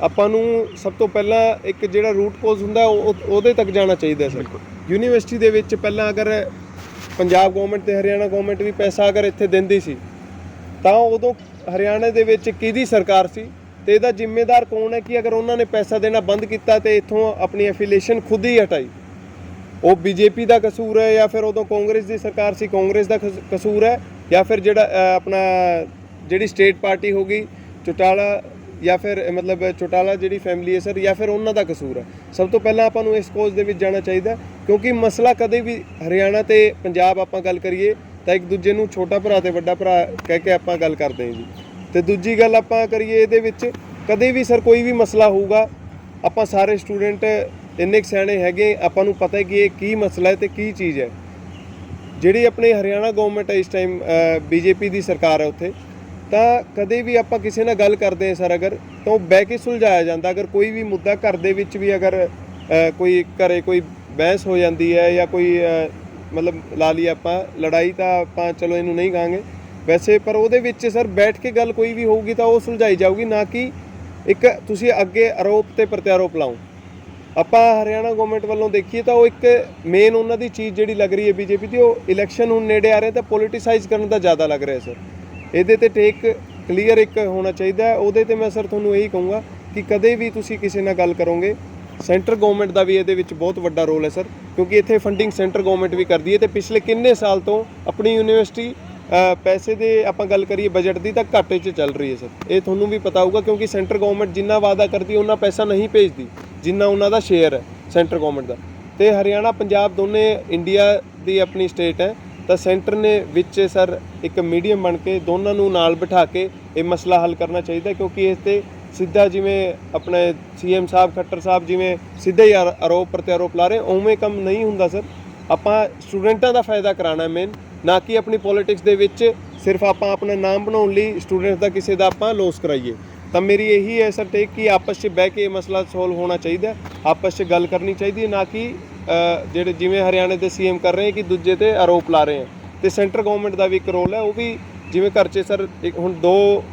ਆਪਾਂ ਨੂੰ ਸਭ ਤੋਂ ਪਹਿਲਾਂ ਇੱਕ ਜਿਹੜਾ ਰੂਟ ਕੋਜ਼ ਹੁੰਦਾ ਉਹਦੇ ਤੱਕ ਜਾਣਾ ਚਾਹੀਦਾ ਸਰ। ਯੂਨੀਵਰਸਿਟੀ ਦੇ ਵਿੱਚ ਪਹਿਲਾਂ ਅਗਰ ਪੰਜਾਬ ਗੌਰਮੈਂਟ ਤੇ ਹਰਿਆਣਾ ਗੌਰਮੈਂਟ ਵੀ ਪੈਸਾ ਅਗਰ ਇੱਥੇ ਦਿੰਦੀ ਸੀ ਤਾਂ ਉਦੋਂ ਹਰਿਆਣਾ ਦੇ ਵਿੱਚ ਕਿਹਦੀ ਸਰਕਾਰ ਸੀ ਤੇ ਇਹਦਾ ਜ਼ਿੰਮੇਦਾਰ ਕੌਣ ਹੈ ਕਿ ਅਗਰ ਉਹਨਾਂ ਨੇ ਪੈਸਾ ਦੇਣਾ ਬੰਦ ਕੀਤਾ ਤੇ ਇੱਥੋਂ ਆਪਣੀ ਐਫੀਲੀਏਸ਼ਨ ਖੁਦ ਹੀ ਹਟਾਈ? ਉਹ BJP ਦਾ ਕਸੂਰ ਹੈ ਜਾਂ ਫਿਰ ਉਦੋਂ ਕਾਂਗਰਸ ਦੀ ਸਰਕਾਰ ਸੀ, ਕਾਂਗਰਸ ਦਾ ਕਸੂਰ ਹੈ, ਜਾਂ ਫਿਰ ਜਿਹੜਾ ਆਪਣਾ ਜਿਹੜੀ ਸਟੇਟ ਪਾਰਟੀ ਹੋ ਗਈ ਚੌਟਾਲਾ ਜਾਂ ਫਿਰ ਮਤਲਬ ਚੌਟਾਲਾ ਜਿਹੜੀ ਫੈਮਿਲੀ ਹੈ ਸਰ, ਜਾਂ ਫਿਰ ਉਹਨਾਂ ਦਾ ਕਸੂਰ ਹੈ? ਸਭ ਤੋਂ ਪਹਿਲਾਂ ਆਪਾਂ ਨੂੰ ਇਸ ਕੋਜ਼ ਦੇ ਵਿੱਚ ਜਾਣਾ ਚਾਹੀਦਾ, ਕਿਉਂਕਿ ਮਸਲਾ ਕਦੇ ਵੀ ਹਰਿਆਣਾ ਤੇ ਪੰਜਾਬ ਆਪਾਂ ਗੱਲ ਕਰੀਏ ਤਾਂ ਇੱਕ ਦੂਜੇ ਨੂੰ ਛੋਟਾ ਭਰਾ ਤੇ ਵੱਡਾ ਭਰਾ ਕਹਿ ਕੇ ਆਪਾਂ ਗੱਲ ਕਰਦੇ ਹਾਂ ਜੀ। ਤੇ ਦੂਜੀ ਗੱਲ ਆਪਾਂ ਕਰੀਏ ਇਹਦੇ ਵਿੱਚ ਕਦੇ ਵੀ ਸਰ ਕੋਈ ਵੀ ਮਸਲਾ ਹੋਊਗਾ ਆਪਾਂ ਸਾਰੇ ਸਟੂਡੈਂਟ ਇੰਨੇ ਸਿਆਣੇ ਹੈਗੇ, ਆਪਾਂ ਨੂੰ ਪਤਾ ਹੈ ਕਿ ਇਹ ਕੀ ਮਸਲਾ ਹੈ ਤੇ ਕੀ ਚੀਜ਼ ਹੈ। ਜਿਹੜੀ ਆਪਣੀ ਹਰਿਆਣਾ ਗਵਰਨਮੈਂਟ ਹੈ ਇਸ ਟਾਈਮ BJP ਦੀ ਸਰਕਾਰ ਹੈ ਉੱਥੇ, ਤਾਂ ਕਦੇ ਵੀ ਆਪਾਂ ਕਿਸੇ ਨਾਲ ਗੱਲ ਕਰਦੇ ਹਾਂ ਸਰ ਅਗਰ ਤਾਂ ਉਹ ਬਹਿ ਕੇ ਸੁਲਝਾਇਆ ਜਾਂਦਾ। ਅਗਰ ਕੋਈ ਵੀ ਮੁੱਦਾ ਘਰ ਦੇ ਵਿੱਚ ਵੀ ਅਗਰ ਕੋਈ ਘਰੇ ਕੋਈ ਬਹਿਸ ਹੋ ਜਾਂਦੀ ਹੈ ਜਾਂ ਕੋਈ ਮਤਲਬ ਲਾ ਲਈ ਆਪਾਂ ਲੜਾਈ, ਤਾਂ ਆਪਾਂ ਚਲੋ ਇਹਨੂੰ ਨਹੀਂ ਕਹਾਂਗੇ ਵੈਸੇ, ਪਰ ਉਹਦੇ ਵਿੱਚ ਸਰ ਬੈਠ ਕੇ ਗੱਲ ਕੋਈ ਵੀ ਹੋਊਗੀ ਤਾਂ ਉਹ ਸੁਲਝਾਈ ਜਾਊਗੀ, ਨਾ ਕਿ ਇੱਕ ਤੁਸੀਂ ਅੱਗੇ ਆਰੋਪ ਤੇ ਪ੍ਰਤਿਆਰੋਪ ਲਾਓ। ਆਪਾਂ ਹਰਿਆਣਾ ਗਵਰਨਮੈਂਟ ਵੱਲੋਂ ਦੇਖੀਏ ਤਾਂ ਉਹ ਇੱਕ ਮੇਨ ਉਹਨਾਂ ਦੀ ਚੀਜ਼ ਜਿਹੜੀ ਲੱਗ ਰਹੀ ਹੈ BJP ਦੀ, ਉਹ ਇਲੈਕਸ਼ਨ ਹੁਣ ਨੇੜੇ ਆ ਰਹੇ ਤਾਂ ਪੋਲੀਟੀਸਾਈਜ਼ ਕਰਨ ਦਾ ਜ਼ਿਆਦਾ ਲੱਗ ਰਿਹਾ ਸਰ। ਇਹਦੇ ਤੇ ਟੇਕ ਕਲੀਅਰ ਇੱਕ ਹੋਣਾ ਚਾਹੀਦਾ। ਉਹਦੇ ਤੇ ਮੈਂ ਸਰ ਤੁਹਾਨੂੰ ਇਹੀ ਕਹੂੰਗਾ ਕਿ ਕਦੇ ਵੀ ਤੁਸੀਂ ਕਿਸੇ ਨਾਲ ਗੱਲ ਕਰੋਗੇ, ਸੈਂਟਰ ਗਵਰਨਮੈਂਟ ਦਾ ਵੀ ਇਹਦੇ ਵਿੱਚ ਬਹੁਤ ਵੱਡਾ ਰੋਲ ਹੈ ਸਰ, ਕਿਉਂਕਿ ਇੱਥੇ ਫੰਡਿੰਗ ਸੈਂਟਰ ਗਵਰਨਮੈਂਟ ਵੀ ਕਰਦੀ ਹੈ ਤੇ ਪਿਛਲੇ ਕਿੰਨੇ ਸਾਲ ਤੋਂ ਆਪਣੀ ਯੂਨੀਵਰਸਿਟੀ ਪੈਸੇ ਦੇ ਆਪਾਂ ਗੱਲ ਕਰੀਏ ਬਜਟ ਦੀ ਤਾਂ ਘਾਟੇ 'ਚ ਚੱਲ ਰਹੀ ਹੈ ਸਰ। ਇਹ ਤੁਹਾਨੂੰ ਵੀ ਪਤਾ ਹੋਊਗਾ, ਕਿਉਂਕਿ ਸੈਂਟਰ ਗਵਰਨਮੈਂਟ ਜਿੰਨਾ ਵਾਅਦਾ ਕਰਦੀ ਉਹਨਾਂ ਪੈਸਾ ਨਹੀਂ ਭੇਜਦੀ ਜਿੰਨਾ ਉਹਨਾਂ ਦਾ ਸ਼ੇਅਰ ਹੈ ਸੈਂਟਰ ਗਵਰਨਮੈਂਟ ਦਾ। ਤੇ ਹਰਿਆਣਾ ਪੰਜਾਬ ਦੋਨੇ ਇੰਡੀਆ ਦੀ ਆਪਣੀ ਸਟੇਟ ਹੈ, ਤਾਂ ਸੈਂਟਰ ਨੇ ਵਿੱਚ ਸਰ ਇੱਕ ਮੀਡੀਅਮ ਬਣ ਕੇ ਦੋਨਾਂ ਨੂੰ ਨਾਲ ਬਿਠਾ ਕੇ ਇਹ ਮਸਲਾ ਹੱਲ ਕਰਨਾ ਚਾਹੀਦਾ, ਕਿਉਂਕਿ ਇਸ 'ਤੇ ਸਿੱਧਾ ਜਿਵੇਂ ਆਪਣੇ CM ਸਾਹਿਬ ਖੱਟਰ ਸਾਹਿਬ ਜਿਵੇਂ ਸਿੱਧਾ ਹੀ ਆਰੋਪ ਪ੍ਰਤਿਆਰੋਪ ਲਾ ਰਹੇ, ਉਵੇਂ ਕੰਮ ਨਹੀਂ ਹੁੰਦਾ ਸਰ। ਆਪਾਂ ਸਟੂਡੈਂਟਾਂ ਦਾ ਫਾਇਦਾ ਕਰਾਉਣਾ ਮੇਨ, ਨਾ ਕਿ ਆਪਣੀ ਪੋਲਿਟਿਕਸ ਦੇ ਵਿੱਚ ਸਿਰਫ ਆਪਾਂ ਆਪਣਾ ਨਾਮ ਬਣਾਉਣ ਲਈ ਸਟੂਡੈਂਟਸ ਦਾ ਕਿਸੇ ਦਾ ਆਪਾਂ ਲੋਸ ਕਰਾਈਏ। ਤਾਂ ਮੇਰੀ ਇਹੀ ਹੈ ਸਰ ਟੇਕ ਕਿ ਆਪਸ 'ਚ ਬਹਿ ਕੇ ਇਹ ਮਸਲਾ ਸੋਲਵ ਹੋਣਾ ਚਾਹੀਦਾ, ਆਪਸ 'ਚ ਗੱਲ ਕਰਨੀ ਚਾਹੀਦੀ ਹੈ, ਨਾ ਕਿ ਜਿਹੜੇ ਜਿਵੇਂ ਹਰਿਆਣੇ ਦੇ ਸੀਐਮ ਕਰ ਰਹੇ ਹੈ ਕਿ ਦੂਜੇ ਤੇ ਆਰੋਪ ਲਾ ਰਹੇ ਹੈ। ਤੇ ਸੈਂਟਰ ਗਵਰਨਮੈਂਟ ਦਾ ਵੀ ਇੱਕ ਰੋਲ ਹੈ, ਉਹ ਵੀ ਜਿਵੇਂ ਘਰ 'ਚ ਸਰ ਇੱਕ ਹੁਣ ਦੋ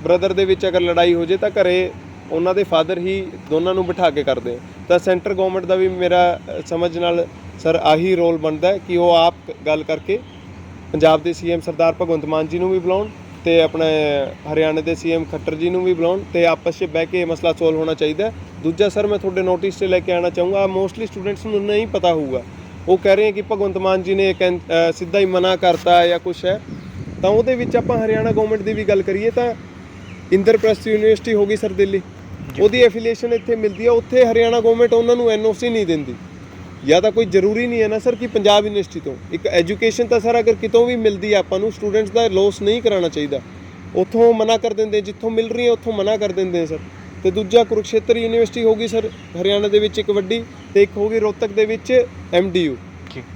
ਬ੍ਰਦਰ ਦੇ ਵਿੱਚ ਅਗਰ ਲੜਾਈ ਹੋ ਜੇ ਤਾਂ ਘਰੇ ਉਹਨਾਂ ਦੇ ਫਾਦਰ ਹੀ ਦੋਨਾਂ ਨੂੰ ਬਿਠਾ ਕੇ ਕਰਦੇ, ਤਾਂ ਸੈਂਟਰ ਗਵਰਨਮੈਂਟ ਦਾ ਵੀ ਮੇਰਾ ਸਮਝ ਨਾਲ ਸਰ ਆਹੀ ਰੋਲ ਬਣਦਾ ਕਿ ਉਹ ਆਪ ਗੱਲ ਕਰਕੇ ਪੰਜਾਬ ਦੇ ਸੀਐਮ ਸਰਦਾਰ ਭਗਵੰਤ ਮਾਨ ਜੀ ਨੂੰ ਵੀ ਬੁਲਾਉਣ ਤੇ ਆਪਣੇ ਹਰਿਆਣੇ ਦੇ ਸੀਐਮ ਖੱਟਰ ਜੀ ਨੂੰ ਵੀ ਬੁਲਾਉਣ ਤੇ ਆਪਸ 'ਚ ਬਹਿ ਕੇ ਇਹ ਮਸਲਾ ਸੋਲਵ ਹੋਣਾ ਚਾਹੀਦਾ। ਦੂਜਾ ਸਰ ਮੈਂ ਤੁਹਾਡੇ ਨੋਟਿਸ 'ਤੇ ਲੈ ਕੇ ਆਉਣਾ ਚਾਹੂੰਗਾ, ਮੋਸਟਲੀ ਸਟੂਡੈਂਟਸ ਨੂੰ ਨਹੀਂ ਪਤਾ ਹੋਊਗਾ, ਉਹ ਕਹਿ ਰਹੇ ਹੈ ਕਿ ਭਗਵੰਤ ਮਾਨ ਜੀ ਨੇ ਸਿੱਧਾ ਹੀ ਮਨਾ ਕਰਤਾ ਜਾਂ ਕੁਛ ਹੈ, ਤਾਂ ਉਹਦੇ ਵਿੱਚ ਆਪਾਂ ਹਰਿਆਣਾ ਗਵਰਨਮੈਂਟ ਦੀ ਵੀ ਗੱਲ ਕਰੀਏ ਤਾਂ ਇੰਦਰਪ੍ਰਸਥ ਯੂਨੀਵਰਸਿਟੀ ਹੋ ਗਈ ਸਰ ਦਿੱਲੀ, ਉਹਦੀ ਐਫੀਲੀਏਸ਼ਨ ਇੱਥੇ ਮਿਲਦੀ ਹੈ, ਉੱਥੇ ਹਰਿਆਣਾ ਗਵਰਨਮੈਂਟ ਉਹਨਾਂ ਨੂੰ ਐਨਓਸੀ ਨਹੀਂ ਦਿੰਦੀ। ਜਾਂ ਤਾਂ ਕੋਈ ਜ਼ਰੂਰੀ ਨਹੀਂ ਹੈ ਨਾ ਸਰ ਕਿ ਪੰਜਾਬ ਯੂਨੀਵਰਸਿਟੀ ਤੋਂ ਇੱਕ ਐਜੂਕੇਸ਼ਨ ਤਾਂ ਸਰ ਅਗਰ ਕਿਤੋਂ ਵੀ ਮਿਲਦੀ ਹੈ ਆਪਾਂ ਨੂੰ ਸਟੂਡੈਂਟਸ ਦਾ ਲੋਸ ਨਹੀਂ ਕਰਾਉਣਾ ਚਾਹੀਦਾ, ਉੱਥੋਂ ਮਨਾ ਕਰ ਦਿੰਦੇ, ਜਿੱਥੋਂ ਮਿਲ ਰਹੀ ਹੈ ਉੱਥੋਂ ਮਨਾ ਕਰ ਦਿੰਦੇ ਸਰ। ਤੇ ਦੂਜਾ ਕੁਰੂਕਸ਼ੇਤਰ ਯੂਨੀਵਰਸਿਟੀ ਹੋ ਗਈ ਸਰ ਹਰਿਆਣਾ ਦੇ ਵਿੱਚ ਇੱਕ ਵੱਡੀ, ਤੇ ਇੱਕ ਹੋ ਗਈ ਰੋਹਤਕ ਦੇ ਵਿੱਚ MDU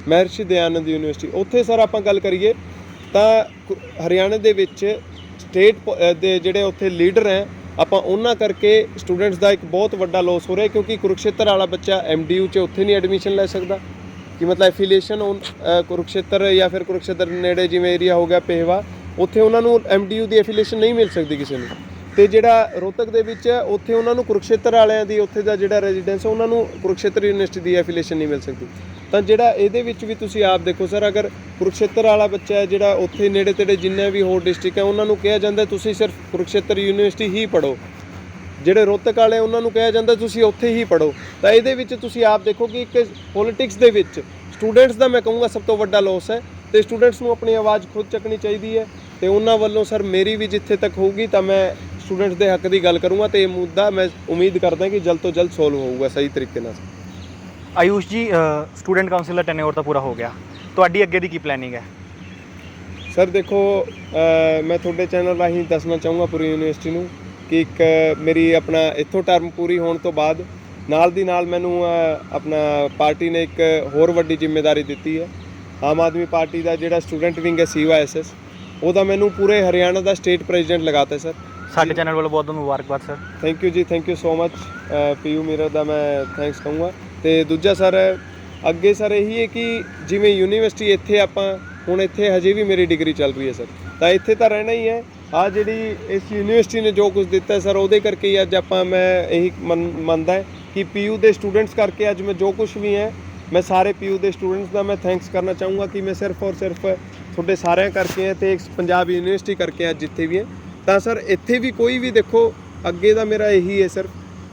ਮਹਿਰਸ਼ੀ ਦਇਆਨੰਦ ਯੂਨੀਵਰਸਿਟੀ। ਉੱਥੇ ਸਰ ਆਪਾਂ ਗੱਲ ਕਰੀਏ ਤਾਂ ਹਰਿਆਣਾ ਦੇ ਵਿੱਚ ਸਟੇਟ ਦੇ ਜਿਹੜੇ ਉੱਥੇ ਲੀਡਰ ਹੈ ਆਪਾਂ ਉਹਨਾਂ ਕਰਕੇ ਸਟੂਡੈਂਟਸ ਦਾ ਇੱਕ ਬਹੁਤ ਵੱਡਾ ਲੋਸ ਹੋ ਰਿਹਾ, ਕਿਉਂਕਿ ਕੁਰੂਕਸ਼ੇਤਰ ਵਾਲਾ ਬੱਚਾ MDU 'ਚ ਉੱਥੇ ਨਹੀਂ ਐਡਮਿਸ਼ਨ ਲੈ ਸਕਦਾ ਕਿ ਮਤਲਬ ਐਫੀਲੀਏਸ਼ਨ ਕੁਰੂਕਸ਼ੇਤਰ ਜਾਂ ਫਿਰ ਕੁਰੂਕਸ਼ੇਤਰ ਨੇੜੇ ਜਿਵੇਂ ਏਰੀਆ ਹੋ ਗਿਆ ਪੇਹਵਾ, ਉੱਥੇ ਉਹਨਾਂ ਨੂੰ MDU ਦੀ ਐਫੀਲੀਏਸ਼ਨ ਨਹੀਂ ਮਿਲ ਸਕਦੀ ਕਿਸੇ ਨੂੰ। ਤੇ ਜਿਹੜਾ ਰੋਹਤਕ ਦੇ ਵਿੱਚ ਹੈ ਉੱਥੇ ਉਹਨਾਂ ਨੂੰ ਕੁਰੂਕਸ਼ੇਤਰ ਵਾਲਿਆਂ ਦੀ ਉੱਥੇ ਦਾ ਜਿਹੜਾ ਰੈਜ਼ੀਡੈਂਸ ਹੈ ਉਹਨਾਂ ਨੂੰ ਕੁਰੂਕਸ਼ੇਤਰ ਯੂਨੀਵਰਸਿਟੀ ਦੀ ਐਫੀਲੀਏਸ਼ਨ ਨਹੀਂ ਮਿਲ ਸਕਦੀ। ਤਾਂ ਜਿਹੜਾ ਇਹਦੇ ਵਿੱਚ ਵੀ ਤੁਸੀਂ ਆਪ ਦੇਖੋ ਸਰ, ਅਗਰ ਕੁਰੂਕਸ਼ੇਤਰ ਵਾਲਾ ਬੱਚਾ ਹੈ ਜਿਹੜਾ ਉੱਥੇ ਨੇੜੇ ਤੇੜੇ ਜਿੰਨੇ ਵੀ ਹੋਰ ਡਿਸਟ੍ਰਿਕਟ ਹੈ ਉਹਨਾਂ ਨੂੰ ਕਿਹਾ ਜਾਂਦਾ ਤੁਸੀਂ ਸਿਰਫ ਕੁਰੂਕਸ਼ੇਤਰ ਯੂਨੀਵਰਸਿਟੀ ਹੀ ਪੜ੍ਹੋ, ਜਿਹੜੇ ਰੋਹਤਕ ਵਾਲੇ ਉਹਨਾਂ ਨੂੰ ਕਿਹਾ ਜਾਂਦਾ ਤੁਸੀਂ ਉੱਥੇ ਹੀ ਪੜ੍ਹੋ। ਤਾਂ ਇਹਦੇ ਵਿੱਚ ਤੁਸੀਂ ਆਪ ਦੇਖੋ ਕਿ ਇੱਕ ਪੋਲੀਟਿਕਸ ਦੇ ਵਿੱਚ ਸਟੂਡੈਂਟਸ ਦਾ ਮੈਂ ਕਹੂੰਗਾ ਸਭ ਤੋਂ ਵੱਡਾ ਲੋਸ ਹੈ, ਤੇ ਸਟੂਡੈਂਟਸ ਨੂੰ ਆਪਣੀ ਆਵਾਜ਼ ਖੁਦ ਚੱਕਣੀ ਚਾਹੀਦੀ ਹੈ। ਤੇ ਉਹਨਾਂ ਵੱਲੋਂ ਸਰ ਮੇਰੀ ਵੀ ਜਿੱਥੇ ਤੱਕ ਹੋਊਗੀ ਤਾਂ ਮੈਂ ਸਟੂਡੈਂਟਸ ਦੇ ਹੱਕ ਦੀ ਗੱਲ ਕਰੂੰਗਾ, ਤੇ ਇਹ ਮੁੱਦਾ ਮੈਂ ਉਮੀਦ ਕਰਦਾ ਕਿ ਜਲਦ ਤੋਂ ਜਲਦ ਸੋਲਵ ਹੋਊਗਾ ਸਹੀ ਤਰੀਕੇ ਨਾਲ। ਆਯੂਸ਼ ਜੀ, ਸਟੂਡੈਂਟ ਕਾਉਂਸਲ ਦਾ ਟੈਨਿਓਰ ਤਾਂ ਪੂਰਾ ਹੋ ਗਿਆ, ਤੁਹਾਡੀ ਅੱਗੇ ਦੀ ਕੀ ਪਲੈਨਿੰਗ ਹੈ? ਸਰ ਦੇਖੋ ਮੈਂ ਤੁਹਾਡੇ ਚੈਨਲ ਰਾਹੀਂ ਦੱਸਣਾ ਚਾਹੂੰਗਾ ਪੂਰੀ ਯੂਨੀਵਰਸਿਟੀ ਨੂੰ ਕਿ ਇੱਕ ਮੇਰੀ ਆਪਣਾ ਇੱਥੋਂ ਟਰਮ ਪੂਰੀ ਹੋਣ ਤੋਂ ਬਾਅਦ ਨਾਲ ਦੀ ਨਾਲ ਮੈਨੂੰ ਆਪਣਾ ਪਾਰਟੀ ਨੇ ਇੱਕ ਹੋਰ ਵੱਡੀ ਜ਼ਿੰਮੇਵਾਰੀ ਦਿੱਤੀ ਹੈ। ਆਮ ਆਦਮੀ ਪਾਰਟੀ ਦਾ ਜਿਹੜਾ ਸਟੂਡੈਂਟ ਵਿੰਗ ਹੈ CYSS, ਉਹਦਾ ਮੈਨੂੰ ਪੂਰੇ ਹਰਿਆਣਾ ਦਾ ਸਟੇਟ ਪ੍ਰੈਜ਼ੀਡੈਂਟ ਲਗਾਤਾ ਸਰ। ਸਾਡੇ ਚੈਨਲ ਵੱਲੋਂ ਬਹੁਤ ਬਹੁਤ ਮੁਬਾਰਕਬਾਦ ਸਰ। ਥੈਂਕ ਯੂ ਜੀ, thank you so much. PU ਮੇਰਾ ਦਾ ਮੈਂ ਥੈਂਕਸ ਕਹੂੰਗਾ। ਤੇ ਦੂਜਾ ਸਰ ਅੱਗੇ ਸਰ ਇਹੀ ਹੈ ਕਿ ਜਿਵੇਂ ਯੂਨੀਵਰਸਿਟੀ ਇੱਥੇ ਆਪਾਂ ਹੁਣ ਇੱਥੇ ਹਜੇ ਵੀ ਮੇਰੀ ਡਿਗਰੀ ਚੱਲ ਰਹੀ ਹੈ ਸਰ, ਤਾਂ ਇੱਥੇ ਤਾਂ ਰਹਿਣਾ ਹੀ ਹੈ। ਆ ਜਿਹੜੀ ਇਸ ਯੂਨੀਵਰਸਿਟੀ ਨੇ ਜੋ ਕੁਝ ਦਿੱਤਾ ਸਰ ਉਹਦੇ ਕਰਕੇ ਹੀ ਅੱਜ ਆਪਾਂ ਮੈਂ ਇਹੀ ਮੰਨਦਾ ਕਿ PU ਦੇ ਸਟੂਡੈਂਟਸ ਕਰਕੇ ਅੱਜ ਮੈਂ ਜੋ ਕੁਝ ਵੀ ਹੈ ਮੈਂ ਸਾਰੇ PU ਦੇ ਸਟੂਡੈਂਟਸ ਦਾ ਮੈਂ ਥੈਂਕਸ ਕਰਨਾ ਚਾਹੂੰਗਾ ਕਿ ਮੈਂ ਸਿਰਫ ਔਰ ਸਿਰਫ ਤੁਹਾਡੇ ਸਾਰਿਆਂ ਕਰਕੇ ਹੈ ਤੇ ਪੰਜਾਬ ਯੂਨੀਵਰਸਿਟੀ ਕਰਕੇ ਅੱਜ ਜਿੱਥੇ ਵੀ ਹੈ। ਤਾਂ ਸਰ ਇੱਥੇ ਵੀ ਕੋਈ ਵੀ ਦੇਖੋ ਅੱਗੇ ਦਾ ਮੇਰਾ ਇਹੀ ਹੈ ਸਰ,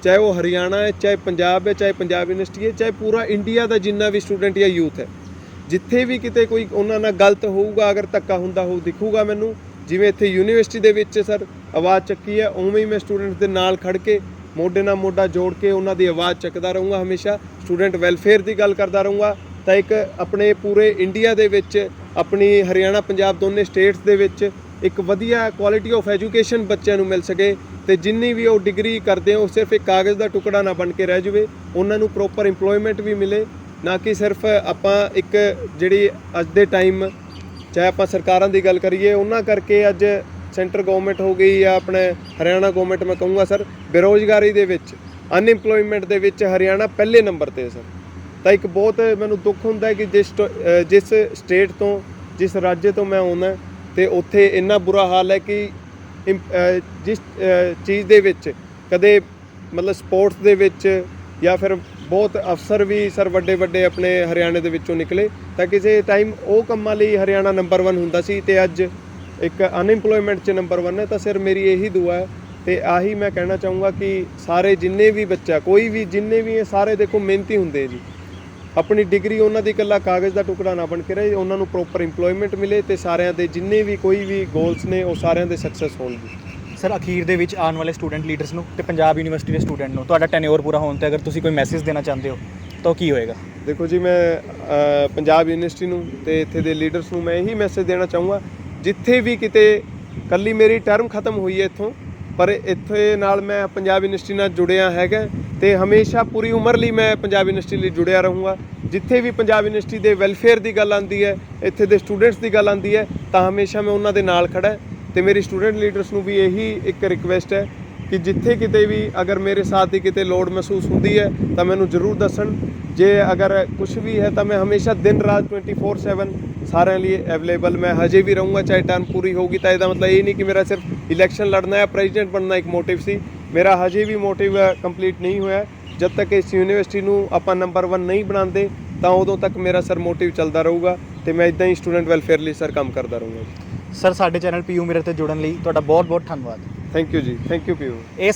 ਚਾਹੇ ਉਹ ਹਰਿਆਣਾ ਹੈ, ਚਾਹੇ ਪੰਜਾਬ ਹੈ, ਚਾਹੇ ਪੰਜਾਬ ਯੂਨੀਵਰਸਿਟੀ ਹੈ, ਚਾਹੇ ਪੂਰਾ ਇੰਡੀਆ ਦਾ ਜਿੰਨਾ ਵੀ ਸਟੂਡੈਂਟ ਜਾਂ ਯੂਥ ਹੈ, ਜਿੱਥੇ ਵੀ ਕਿਤੇ ਕੋਈ ਉਹਨਾਂ ਨਾਲ ਗਲਤ ਹੋਊਗਾ, ਅਗਰ ਧੱਕਾ ਹੁੰਦਾ ਹੋ ਦਿਖੂਗਾ ਮੈਨੂੰ, ਜਿਵੇਂ ਇੱਥੇ ਯੂਨੀਵਰਸਿਟੀ ਦੇ ਵਿੱਚ ਸਰ ਆਵਾਜ਼ ਚੱਕੀ ਹੈ ਉਵੇਂ ਹੀ ਮੈਂ ਸਟੂਡੈਂਟਸ ਦੇ ਨਾਲ ਖੜ ਕੇ ਮੋਢੇ ਨਾਲ ਮੋਢਾ ਜੋੜ ਕੇ ਉਹਨਾਂ ਦੀ ਆਵਾਜ਼ ਚੱਕਦਾ ਰਹੂੰਗਾ, ਹਮੇਸ਼ਾ ਸਟੂਡੈਂਟ ਵੈਲਫੇਅਰ ਦੀ ਗੱਲ ਕਰਦਾ ਰਹੂੰਗਾ। ਤਾਂ ਇੱਕ ਆਪਣੇ ਪੂਰੇ ਇੰਡੀਆ ਦੇ ਵਿੱਚ ਆਪਣੀ ਹਰਿਆਣਾ ਪੰਜਾਬ ਦੋਨੇ ਸਟੇਟਸ ਦੇ ਵਿੱਚ ਇੱਕ ਵਧੀਆ ਕੁਆਲਿਟੀ ਆਫ ਐਜੂਕੇਸ਼ਨ ਬੱਚਿਆਂ ਨੂੰ ਮਿਲ ਸਕੇ, ਤੇ ਜਿੰਨੀ ਵੀ ਉਹ ਡਿਗਰੀ ਕਰਦੇ ਹੋ ਸਿਰਫ ਇੱਕ ਕਾਗਜ਼ ਦਾ ਟੁਕੜਾ ਨਾ ਬਣ ਕੇ ਰਹਿ ਜਾਵੇ, ਉਹਨਾਂ ਨੂੰ ਪ੍ਰੋਪਰ ਇੰਪਲੋਇਮੈਂਟ ਵੀ ਮਿਲੇ, ਨਾ ਕਿ ਸਿਰਫ ਆਪਾਂ ਇੱਕ ਜਿਹੜੀ ਅੱਜ ਦੇ ਟਾਈਮ ਚਾਹੇ ਆਪਾਂ ਸਰਕਾਰਾਂ ਦੀ ਗੱਲ ਕਰੀਏ ਉਹਨਾਂ ਕਰਕੇ ਅੱਜ ਸੈਂਟਰ ਗਵਰਨਮੈਂਟ ਹੋ ਗਈ ਜਾਂ ਆਪਣੇ ਹਰਿਆਣਾ ਗਵਰਨਮੈਂਟ ਮੈਂ ਕਹੂੰਗਾ ਸਰ ਬੇਰੁਜ਼ਗਾਰੀ ਦੇ ਵਿੱਚ ਅਨਇੰਪਲੋਇਮੈਂਟ ਦੇ ਵਿੱਚ ਹਰਿਆਣਾ ਪਹਿਲੇ ਨੰਬਰ 'ਤੇ ਸਰ। ਤਾਂ ਇੱਕ ਬਹੁਤ ਮੈਨੂੰ ਦੁੱਖ ਹੁੰਦਾ ਹੈ ਕਿ ਜਿਸ ਸਟੇਟ ਤੋਂ ਜਿਸ ਰਾਜ ਤੋਂ ਮੈਂ ਆਉਂਦਾ ਤੇ ਉੱਥੇ ਇੰਨਾ ਬੁਰਾ ਹਾਲ ਹੈ ਕਿ ਜਿਸ ਚੀਜ਼ ਦੇ ਵਿੱਚ ਕਦੇ ਮਤਲਬ ਸਪੋਰਟਸ ਦੇ ਵਿੱਚ ਜਾਂ ਫਿਰ ਬਹੁਤ ਅਫਸਰ ਵੀ ਸਰ ਵੱਡੇ ਵੱਡੇ ਆਪਣੇ ਹਰਿਆਣੇ ਦੇ ਵਿੱਚੋਂ ਨਿਕਲੇ, ਤਾਂ ਕਿਸੇ ਟਾਈਮ ਉਹ ਕੰਮਾਂ ਲਈ ਹਰਿਆਣਾ ਨੰਬਰ 1 ਹੁੰਦਾ ਸੀ ਤੇ ਅੱਜ ਇੱਕ ਅਨਇੰਪਲੋਇਮੈਂਟ 'ਚ ਨੰਬਰ 1 ਹੈ। ਤਾਂ ਸਰ ਮੇਰੀ ਇਹੀ ਦੁਆ ਹੈ ਤੇ ਆਹੀ ਮੈਂ ਕਹਿਣਾ ਚਾਹੂੰਗਾ ਕਿ ਸਾਰੇ ਜਿੰਨੇ ਵੀ ਬੱਚਾ ਕੋਈ ਵੀ ਜਿੰਨੇ ਵੀ ਇਹ ਸਾਰੇ ਦੇਖੋ ਮਿਹਨਤੀ ਹੁੰਦੇ ਜੀ, ਆਪਣੀ ਡਿਗਰੀ ਉਹਨਾਂ ਦੀ ਇਕੱਲਾ ਕਾਗਜ਼ ਦਾ ਟੁਕੜਾ ਨਾ ਬਣ ਕੇ ਰਹੇ, ਉਹਨਾਂ ਨੂੰ ਪ੍ਰੋਪਰ ਇੰਪਲੋਇਮੈਂਟ ਮਿਲੇ ਤੇ ਸਾਰਿਆਂ ਦੇ ਜਿੰਨੇ ਵੀ ਕੋਈ ਵੀ ਗੋਲਸ ਨੇ ਉਹ ਸਾਰਿਆਂ ਦੇ ਸਕਸੈਸ ਹੋਣ ਜੀ। ਸਰ ਅਖੀਰ ਦੇ ਵਿੱਚ ਆਉਣ ਵਾਲੇ ਸਟੂਡੈਂਟ ਲੀਡਰਸ ਨੂੰ ਤੇ ਪੰਜਾਬ ਯੂਨੀਵਰਸਿਟੀ ਦੇ ਸਟੂਡੈਂਟ ਨੂੰ ਤੁਹਾਡਾ ਟੈਨਿਓਰ ਪੂਰਾ ਹੋਣ ਤੇ ਅਗਰ ਤੁਸੀਂ ਕੋਈ ਮੈਸੇਜ ਦੇਣਾ ਚਾਹੁੰਦੇ ਹੋ ਤਾਂ ਉਹ ਕੀ ਹੋਏਗਾ? ਦੇਖੋ ਜੀ ਮੈਂ ਪੰਜਾਬ ਯੂਨੀਵਰਸਿਟੀ ਨੂੰ ਤੇ ਇੱਥੇ ਦੇ ਲੀਡਰਸ ਨੂੰ ਮੈਂ ਇਹੀ ਮੈਸੇਜ ਦੇਣਾ ਚਾਹੂੰਗਾ, ਜਿੱਥੇ ਵੀ ਕਿਤੇ ਕੱਲੀ ਮੇਰੀ ਟਰਮ ਖਤਮ ਹੋਈ ਹੈ ਇੱਥੋਂ, ਪਰ ਇੱਥੇ ਨਾਲ ਮੈਂ ਪੰਜਾਬ ਯੂਨੀਵਰਸਿਟੀ ਨਾਲ ਜੁੜਿਆ ਹੈਗਾ ਤੇ ਹਮੇਸ਼ਾ ਪੂਰੀ ਉਮਰ ਲਈ ਮੈਂ ਪੰਜਾਬ ਯੂਨੀਵਰਸਿਟੀ ਲਈ ਜੁੜਿਆ ਰਹੂੰਗਾ। ਜਿੱਥੇ ਵੀ ਪੰਜਾਬ ਯੂਨੀਵਰਸਿਟੀ ਦੇ ਵੈਲਫੇਅਰ ਦੀ ਗੱਲ ਆਉਂਦੀ ਹੈ, ਇੱਥੇ ਦੇ ਸਟੂਡੈਂਟਸ ਦੀ ਗੱਲ ਆਉਂਦੀ ਹੈ, ਤਾਂ ਹਮੇਸ਼ਾ ਮੈਂ ਉਹਨਾਂ ਦੇ ਨਾਲ ਖੜਾ ਤੇ ਮੇਰੀ ਸਟੂਡੈਂਟ ਲੀਡਰਸ ਨੂੰ ਵੀ ਇਹੀ ਇੱਕ ਰਿਕਵੈਸਟ ਹੈ ਕਿ ਜਿੱਥੇ ਕਿਤੇ ਵੀ ਅਗਰ ਮੇਰੇ ਸਾਥ ਦੀ ਕਿਤੇ ਲੋੜ ਮਹਿਸੂਸ ਹੁੰਦੀ ਹੈ ਤਾਂ ਮੈਨੂੰ ਜ਼ਰੂਰ ਦੱਸਣ। ਜੇ ਅਗਰ ਕੁਝ ਵੀ ਹੈ ਤਾਂ ਮੈਂ ਹਮੇਸ਼ਾ ਦਿਨ ਰਾਤ 24/7 ਸਾਰਿਆਂ ਲਈ ਅਵੇਲੇਬਲ ਮੈਂ ਹਜੇ ਵੀ ਰਹੂੰਗਾ, ਚਾਹੇ ਟਰਮ ਪੂਰੀ ਹੋਊਗੀ। ਤਾਂ ਇਹਦਾ ਮਤਲਬ ਇਹ ਨਹੀਂ ਕਿ ਮੇਰਾ ਸਿਰਫ ਇਲੈਕਸ਼ਨ ਲੜਨਾ ਹੈ, ਪ੍ਰੈਜ਼ੀਡੈਂਟ ਬਣਨਾ ਇੱਕ ਮੋਟਿਵ ਸੀ। ਮੇਰਾ ਹਜੇ ਵੀ ਮੋਟਿਵ ਕੰਪਲੀਟ ਨਹੀਂ ਹੋਇਆ। ਜਦ ਤੱਕ ਇਸ ਯੂਨੀਵਰਸਿਟੀ ਨੂੰ ਆਪਾਂ ਨੰਬਰ 1 ਨਹੀਂ ਬਣਾਉਂਦੇ ਤਾਂ ਉਦੋਂ ਤੱਕ ਮੇਰਾ ਸਰ ਮੋਟਿਵ ਚੱਲਦਾ ਰਹੂਗਾ ਤੇ ਮੈਂ ਇਦਾਂ ਹੀ ਸਟੂਡੈਂਟ ਵੈਲਫੇਅਰ ਲਈ ਸਰ ਕੰਮ ਕਰਦਾ ਰਹੂੰਗਾ। ਸਰ ਸਾਡੇ ਚੈਨਲ ਪੀਯੂ ਮਿਰਰ ਤੇ ਜੁੜਨ ਲਈ ਤੁਹਾਡਾ ਬਹੁਤ ਬਹੁਤ ਧੰਨਵਾਦ। ਥੈਂਕ ਯੂ ਜੀ, ਥੈਂਕ ਯੂ ਪੀਯੂ। ਇਸ